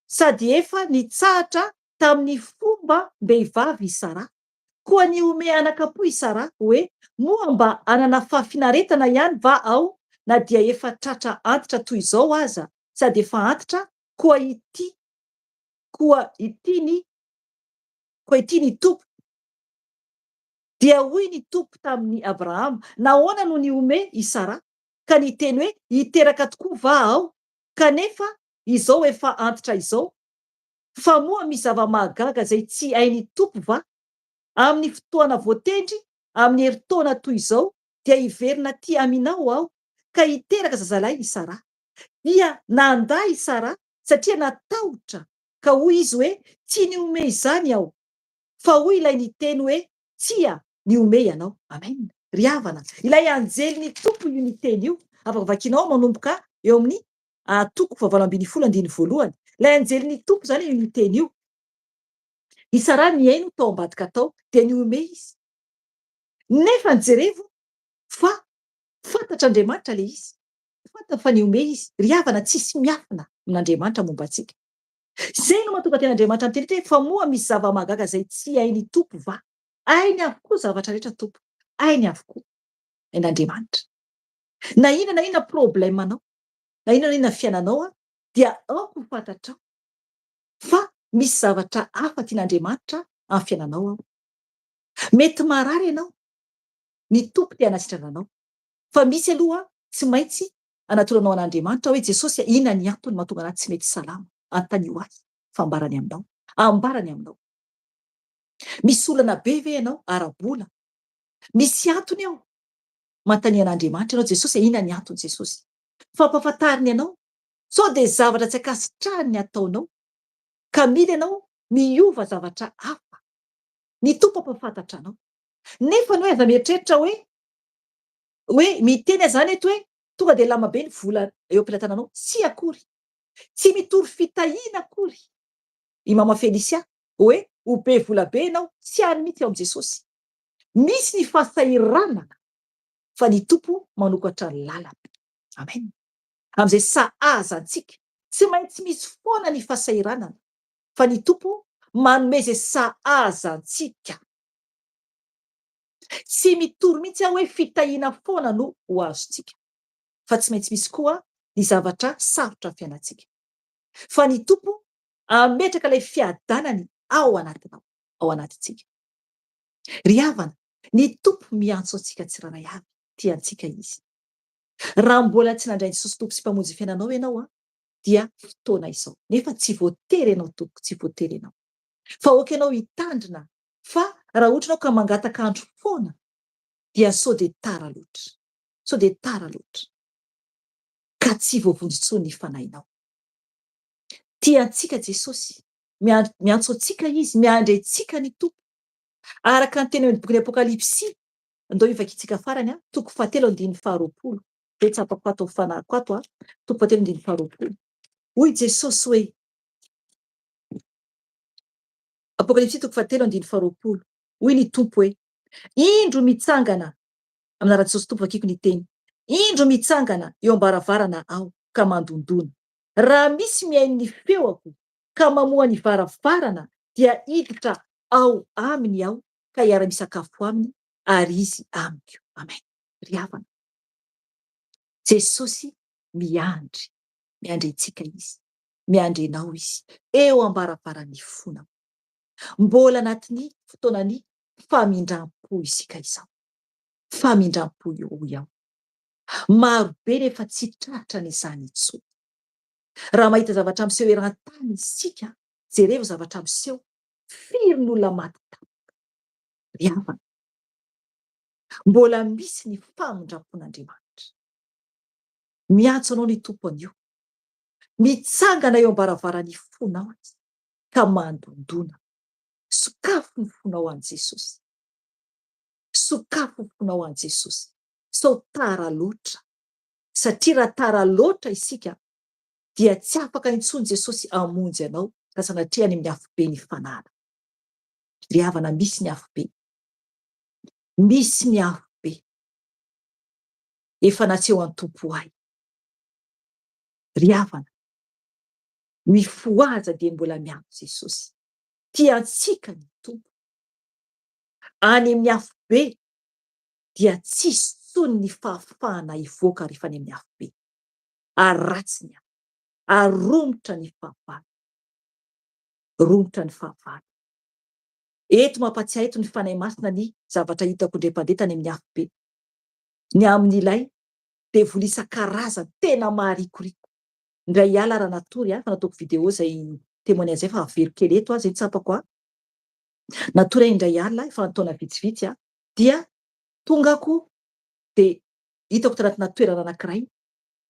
sady efa nitsahatra tamin'ny fomba mbehivavy Sara. Koa ny ome anakapo i Sara hoe moa mba anana fahafinaretana ihany va ao na dia efa tratra antitra toy izao aza sady efa antitra koa ity ny tompo. Dia hoy ny tompo tamin'ny Abrahama, nahoana no ny ome i Sara ka niteny hoe hiteraka tokoa va ao kanefa izao efa antitra izao. Fa moa misy zava-mahagaga zay tsy hainy tompo va? Amin'ny fotoana voatendry, amin'ny heritaona toy izao dia hiverina ty aminao aho ka hiteraka zazalahy i Sara. Dia nanday i Sara satria natahotra ka hoy izy hoe tsy ny ome izany aho fa hoy ilay niteny hoe tsia ny ome ianao. Amen. Ry havana, ilay anjely ny tompo io niteny io. Afaka vakinao manomboka eo amin'ny 12:1. Ilay anjely ny tompo zany io niteny io. I Sara niaino tao ambadika tao de ny ome izy. Nefa nijerevo fa fantatr'Andriamanitra le izy. Fantatra fa ny ome izy. Ry havana, tsisy miafina amin'Andriamanitra momba antsika. Zay no mahatonga ten'Andriamanitra miteny fa moa misy zava-mahagaga zay tsy hainy tompo va? Hainy avokoa zavatra rehetra tompo. Hainy avokoa ain'Andriamanitra. Na inona problemanao, na inona fiainanao dia aoko ho fantatrao fa misy zavatra hafa tian'Andriamanitra amin'ny fiainanao ao. Mety marary ianao, ny tompo te hanasitrana anao. Fa misy aloha tsy maintsy anatoranao an'Andriamanitra hoe Jesosy inona ny antony mahatonga anahy tsy mety salama? Antanio azy fa ambarany aminao. Misy olana be ve ianao ara-bola? Misy antony ao. Manontany an'Andriamanitra ianao Jesosy inona ny antony Jesosy? Fampahafantariny ianao sao de zavatra tsy akasitrahany ny ataonao ka mila ianao miova zavatra hafa. Ny tompo ampafantatra anao. Nefa hoe aza mieritreritra hoe miteny zany eto hoe tonga de lama be ny vola eo am-pilatananao. Tsy akory. Tsy mitory fitahiana akory. I mama Felicia hoe ho be vola be ianao tsy hany mihitsy ao am Jesosy. Misy ny fahasahirana fa ny tompo manokatra ny lalana. Amen. Am'izay sahaza antsika tsy maintsy misy foana ny fahasahiranana fa ny tompo manome zay sahaza antsika. Tsy mitory mihitsy aho hoe fitahiana foana no ho azontsika fa tsy maintsy misy koa ny zavatra sarotra amin'ny fiainantsika. Fa ny tompo ametraka ilay fiadanany ao anatinao, ao anatintsika. Ry havana, ny tompo miantso antsika tsiraray avy, tiantsika izy. Raha mbola tsy nandray Jesosy tompo sy mpamonjy fiainanao ianao dia fotoana izao. Nefa tsy voatery ianao tompo, tsy voatery ianao. Fa oka ianao hitandrina fa raha ohatra ianao ka mangataka andro foana dia sao de tara loatra. Sao de tara loatra. Ka tsy voavondro intsony ny fanahinao. Tiantsika Jesosy, miantso antsika izy, miandry antsika ny tompo. Araka ny teny amin'ny bokin'ny Apokalipsy, andao ivakitsika farany 7:20. Dia tsapako ato fanahiko ato 7:20. hoy Jesosy hoe Apokalipsy 3:7-8 hoy ny tompo hoe indro mitsangana amina raha Jesosy tompo vakiko ny teny indro mitsangana eo ambaravarana aho ka mandondona raha misy mihaino ny feoko ka mamoha ny varavarana dia hiditra ao aminy aho ka hiara-misakafo aminy ary izy amiko. Amen. Ry havana, Jesosy miandry antsika izy, miandry anao izy eo ambaravarany fonao, mbola anatin'ny fotoanany famindram-po isika izao, famindram-po eo iaho. Maro be nefa tsy tratra n'izany intsony. Raha mahita zavatra miseho eran-tany isika, jereo zavatra miseho, firy n'olona maty tampoka. Ry havana, mbola misy ny famindram-pon'Andriamanitra. Miantso anao ny tompo anio, mitsangana eo ambaravarany fonao azy ka mandondona. Sokafo ny fonao an' Jesosy, sokafo ny fonao an' Jesosy. Sao tara loatra, satria raha tara loatra isika dia tsy afaka intsony Jesosy hamonjy anao ka sanatria any amin'ny afo be ny fanala. Ry havana, misy ny afo be, misy ny afo be efa natseho an tompo ahy. Ry havana, mifoaja dia mbola miantso Jesosy, tiantsika ny tompo. Any amin'ny afo be dia tsisy tsony ny fahafahana hivoaka rehefa any amin'ny afo be, ary ratsy ny afo, ary romotra ny fahavalo, romotra ny fahavalo. Eto mampatsiahy eto ny fanahy masina ny zavatra hitako indrepandeta any amin'ny afo be. Ny amin'ilay devoly isan-karazany tena maharikoriko. Indray ala raha natory fa nataoko video zay témoignage zay fa avero kely eto zay tsapako natory indray alina efa taona vitsivitsy dia tongako de hitako tanatina toerana anankiray,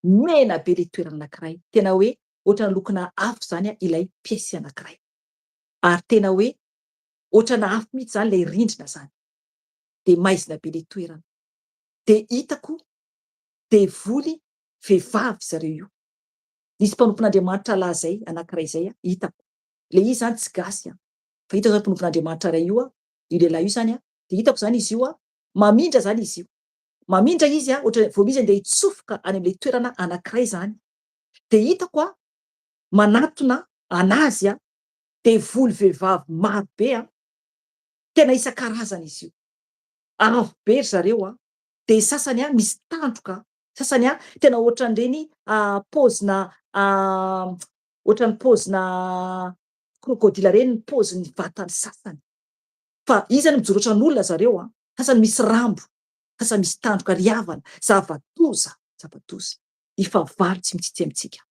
mena be le toerana anankiray, tena hoe ohatrana lokona afo zany ilay piesy anankiray, ary tena hoe ohatrana afo mihitsy zany lay rindrina zany, de maizina be le toerana. De hitako devoly vehivavy zareo io, nisy mpanompon'Andriamanitra lahy zay anankiray zay hitako, le izy zany tsy gasy fa hitako zany mpanompon'Andriamanitra ray io io lehilahy io zany de hitako zany izy io mamindra zany izy io, mamindra izy ohatra vao izy andeha hitsofoka any amin'le toerana anankiray zany, de hitako manatona anazy devoly vehivavy maro be tena isan-karazany izy io, avo be ry zareo de sasany misy tandroka, sasany tena ohatran'ireny paozina ohatran'ny paozina krokodila reny ny paoziny vatany sasany, fa izany mijoro ohatran'olona zareo sasany misy rambo, sasany misy tandroka. Ry havana, zava-doza, zava-doza. Ny fahavalo tsy mitsitsy amintsika,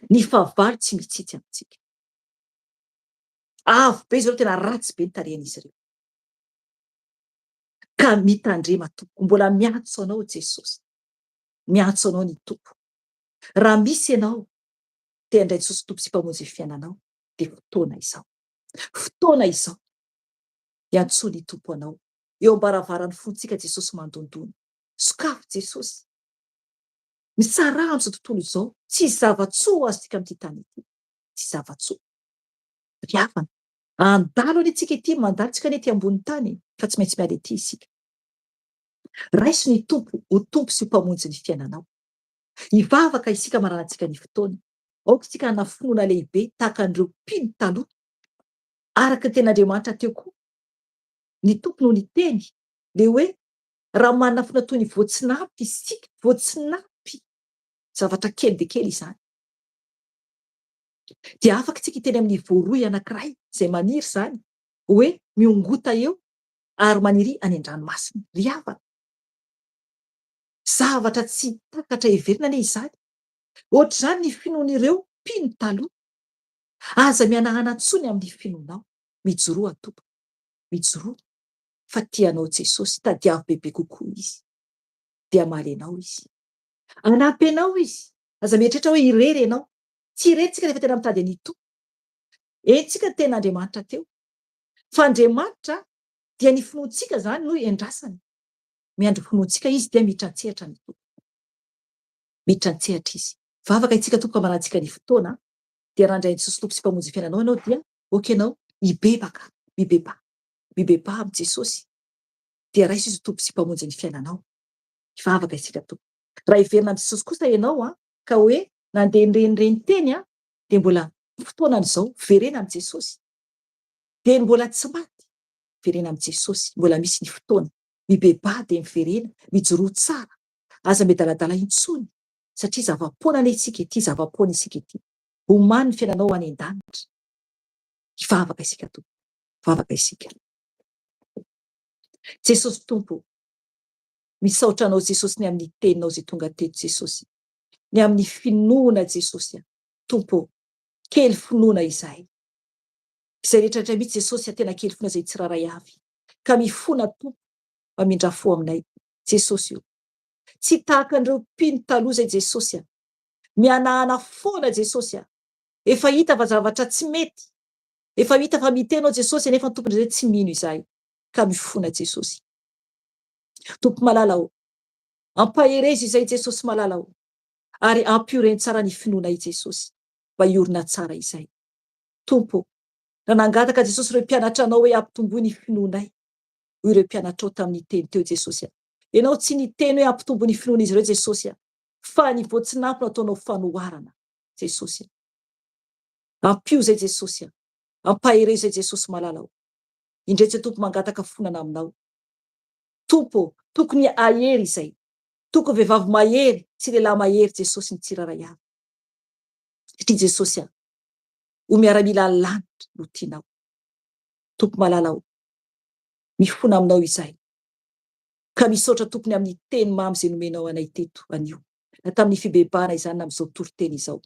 ny fahavalo tsy mitsitsy amintsika. Avo be zareo, tena ratsy be ny tarehan'izy ireo. Ka mitandrema tompo, mbola miantso anao Jesosy, miantso anao ny tompo. Raha misy ianao te handray Jesosy tompo sy mpamonjy ny fiainanao, de fotoana izao, fotoana izao iantso ny tompo anao eo ambaravarany fontsika. Jesosy mandondona, sokafo Jesosy, misara am'izao tontolo izao, tsy zava-tsoa azontsika amin'ity tany ity, tsy zava-tsoa. Ry havana, andalo any antsika ity, mandalo tsika any ety ambony tany, fa tsy maintsy miala ety isika. Raiso ny tompo, ho tompo sy ho mpamonjy ny fiainanao. Hivavaka isika maranantsika ny fotoana, aoka isika hanana finoana lehibe tahaka an'ireo mpino taloha, araka ny ten'Andriamanitra teo koa. Ny tompo no niteny le hoe raha manana finoana toy ny voatsinampy isika, voatsinampy, zavatra kely de kely izany, dia afaka isika hiteny amin'ny voaroy anankiray izay maniry zany hoe miongota eo ary maniry any an-dranomasina. Ry havana, zavatra tsy takatra heverina anie izany. Ohatra zany ny finoan'ireo mpino taloha, aza mianahana antsony amin'ny finoanao. Mijoroa tompo, mijoroa, fa tianao Jesosy, tadiavo bebe kokoa izy, dia amaly anao izy, anampy anao izy. Aza mieritreritra hoe irery ianao, tsy irery rehefa tena mitady ny tompo. Entsika ny ten'Andriamanitra teo, fa Andriamanitra dia ny finoantsika zany no endrasany. Miandry finoantsika izy dia miditra antsehatra ny tompo, miditra antsehatra izy. Fa afaka itsika tompo manantsika ny fotoana dia randray Jesosy tompo sy mpamonjy fiainanao ianao dia okenao mibebaka, mibeba amin'ny Jesosy dia raisy izy tompo sy mpamonjy ny fiainanao. Fa afaka itsika tompo. Raha hiverina amin'ny Jesosy kosa ianao ka hoe nandeha nireny teny dia mbola fotoanan'izao verena amin'ny Jesosy. Dia mbola tsy maty verena amin'ny Jesosy, mbola misy ny fotoana. Mibeba dia miverena, mijoroa tsara, aza miadaladala intsony satria zava-poana isika ety, zava-poana isika ety. Omany ny fiainanao any an-danitra. Ivavaka isika tompo, ivavaka isika. Jesosy tompo, misaotra anao Jesosy ny amin'ny teninao zay tonga teto Jesosy. Ny amin'ny finoana Jesosy. Tompo, kely finoana izahay. Izay rehetra mihitsy Jesosy tena kely finoana izay tsiraray avy. Ka mifona tompo, mamindra fo aminay. Jesosy io. Tsy tahaka an'ireo mpino taloha izay Jesosy. Mianahana foana Jesosy. Efa hita fa zavatra tsy mety. Efa hita fa mitenao Jesosy nefa tompony izay tsy mino izahay. Ka mifona Jesosy. Tompo malalao. Ampahereza izay Jesosy malalao. Ary ampioren tsara ny finoanay Jesosy. Mba iorina tsara izay. Tompo, nanangataka Jesosy ireo mpianatra anao hoe ampitomboy ny finoanay. Ireo mpianatra ao tamin'ny teny teo Jesosy. Ianao tsy niteny hoe ampitomboy ny finoana izy ireo Jesosy. Fa ny voatsinapona ataonao fanoharana Jesosy. Ampio zay Jesosy. Ampahereza Jesosy malalao. Indray tsy tompo mangataka fonana aminao. Tompo, tokony ahery izay. Tokony vehivavy mahery, tsy lehilahy mahery Jesosy ny tsiraray avy. Satria Jesosy, ho miaramila lanitra no tianao. Tompo malalao. Mifona aminao izay. Ka misaotra tompony amin'ny teny mamy izay nomenao anay teto anio. Na tamin'ny fibebana izany na amin'izao toriteny izao.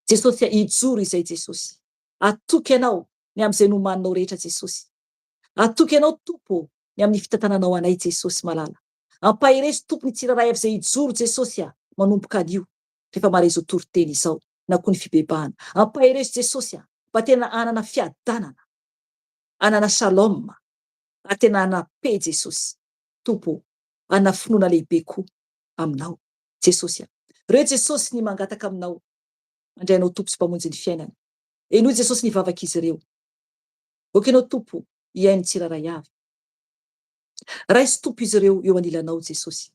Jesosy, ijoro izay Jesosy. Atoky ianao ny amin'izay nomaninao rehetra Jesosy. Atoky ianao tompo ny amin'ny fitantananao anay Jesosy malala. Ampahereza tompony tsiraray avy izay ijoro Jesosy manomboka anio. Rehefa maharezo toriteny izao na koa ny fibebana. Ampahereza Jesosy mba tena anana fiadanana. Anana shalom. Tena anape Jesosy. Tompo, anana finoana lehibe koa aminao Jesosy. Reo Jesosy ny mangataka aminao. Andrainao tompo sy mpamonjy ny fiainana. Enoy Jesosy ny vavaka izy ireo. Okenao tompo, iaino tsiraray avy. Raisy tompo izy ireo eo anilanao Jesosy.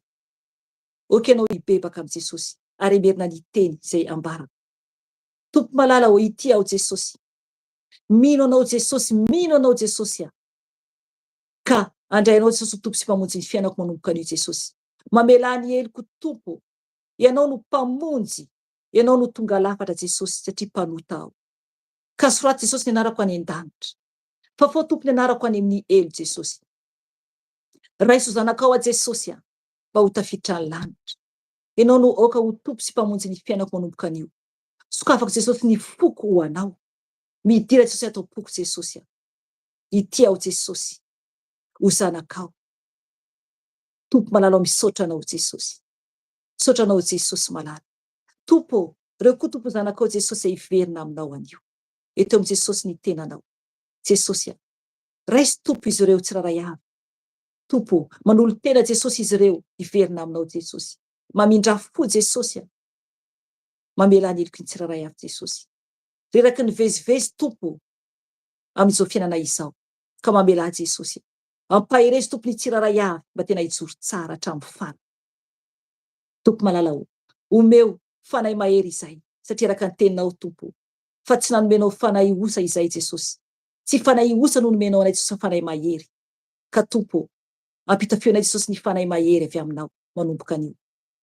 Okenao ibebaka amin'ny Jesosy. Ary merina ny teny izay ambara. Tompo malala ho ity ao Jesosy. Mino anao Jesosy, mino anao Jesosy. Ka andrainao Jesosy tompo sy mpamonjy ny fiainako manomboka anio Jesosy. Mamela ny heliko tompo. Ianao no mpamonjy. Ianao no tonga lafatra Jesosy satria mpanota ao. Ka soraty Jesosy ny anarako any an-danitra. Fa fao tompo ny anarako any amin'ny elo Jesosy. Raiso zanakao a Jesosy mba ho tafiditra ny lanitra. Ianao no oka ho tompo sy mpamonjy ny fiainako manomboka anio. Sokafako Jesosy ny foko ho anao. Midira Jesosy atao poko Jesosy. Ity ao Jesosy. Ho zanakao. Tompo malalao misaotra anao Jesosy. Misaotra anao Jesosy malala. Tompo, reo koa tompo zanakao Jesosy iverina aminao anio. Eto amin'ny Jesosy ny tenanao. Jesosy, raisy tompo izy ireo tsiraray avy. Tompo, manolo tena Jesosy izy ireo iverina aminao Jesosy. Mamindra fo Jesosy. Mamela ny heliko ny tsiraray avy Jesosy. Reraky ny vezivezy tompo amin'izao fiainana izao. Ka mamela Jesosy. Ampahereza tompo ny tsiraray avy mba tena hijoro tsara hatramin'ny farany. Tompo malalao. Omeo fanahy mahery izay. Satria raka ny teninao tompo. Fa tsy nanomenao fanahy osa izay Jesosy. Tsy fanahy osa no nomenao anay Jesosy fanahy mahery. Ka tompo, ampitafionay Jesosy ny fanahy mahery avy aminao manomboka anio.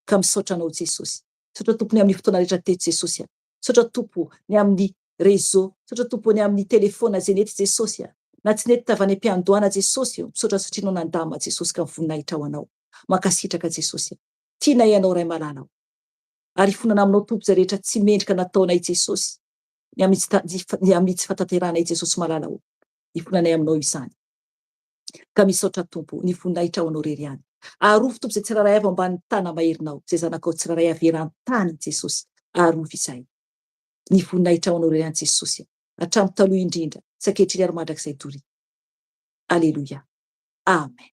Ka misaotra anao Jesosy. Misaotra tompo ny amin'ny fotoana rehetra teto Jesosy. Misaotra tompo ny amin'ny réseau. Misaotra tompo ny amin'ny telefona zay nety Jesosy. Na tsy nety tavany am-piandohana Jesosy. Misaotra satria no nandama Jesosy ka mivoninahitra ao anao. Mankasitraka Jesosy. Tianay ianao ray malalao. Ary fonana aminao tompo zay rehetra tsy mendrika nataonay Jesosy. Ny amin'ny tsy fatateranay Jesosy malalao. Ifonanay aminao izany. Ka misaotra tompo ny voninahitra ao anao rery any. Arovy tompo zay tsiraray avy ambany tana maherinao. Zay zanakao tsiraray avy eran-tany Jesosy. Arovy izay. Ny voninahitra ao anao rery any Jesosy. Hatramin'ny taloha indrindra. Saketriny ary mandrakizay dory. Aleluia. Amen.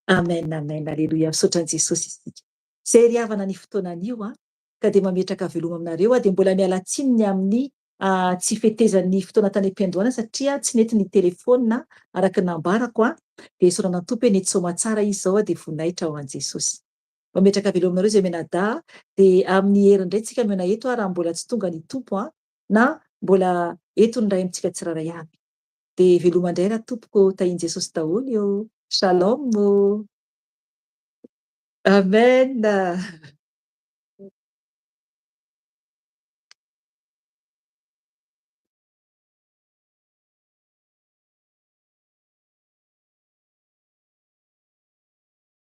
Amen, amen, aleluia. Misaotra ny Jesosy isika. Zay ry havana ny fotoananio ka dia mametraka veloma aminareo dia mbola miala tsininy amin'ny tsy fetezan'ny fotoana tany am-piandohana satria tsy nety ny telefona araka ny nambarako dia esorana tompo hoe nety saoma tsara izy zao dia vonaitra ho an'i Jesosy. Mametraka veloma aminareo zay menada dia amin'ny hery indray tsika mena eto raha mbola tsy tonga ny tompo na mbola eto ny ray amintsika tsiraray avy. Dia veloma indray raha tompoko tahian Jesosy daholo eo. Shalom. Amen.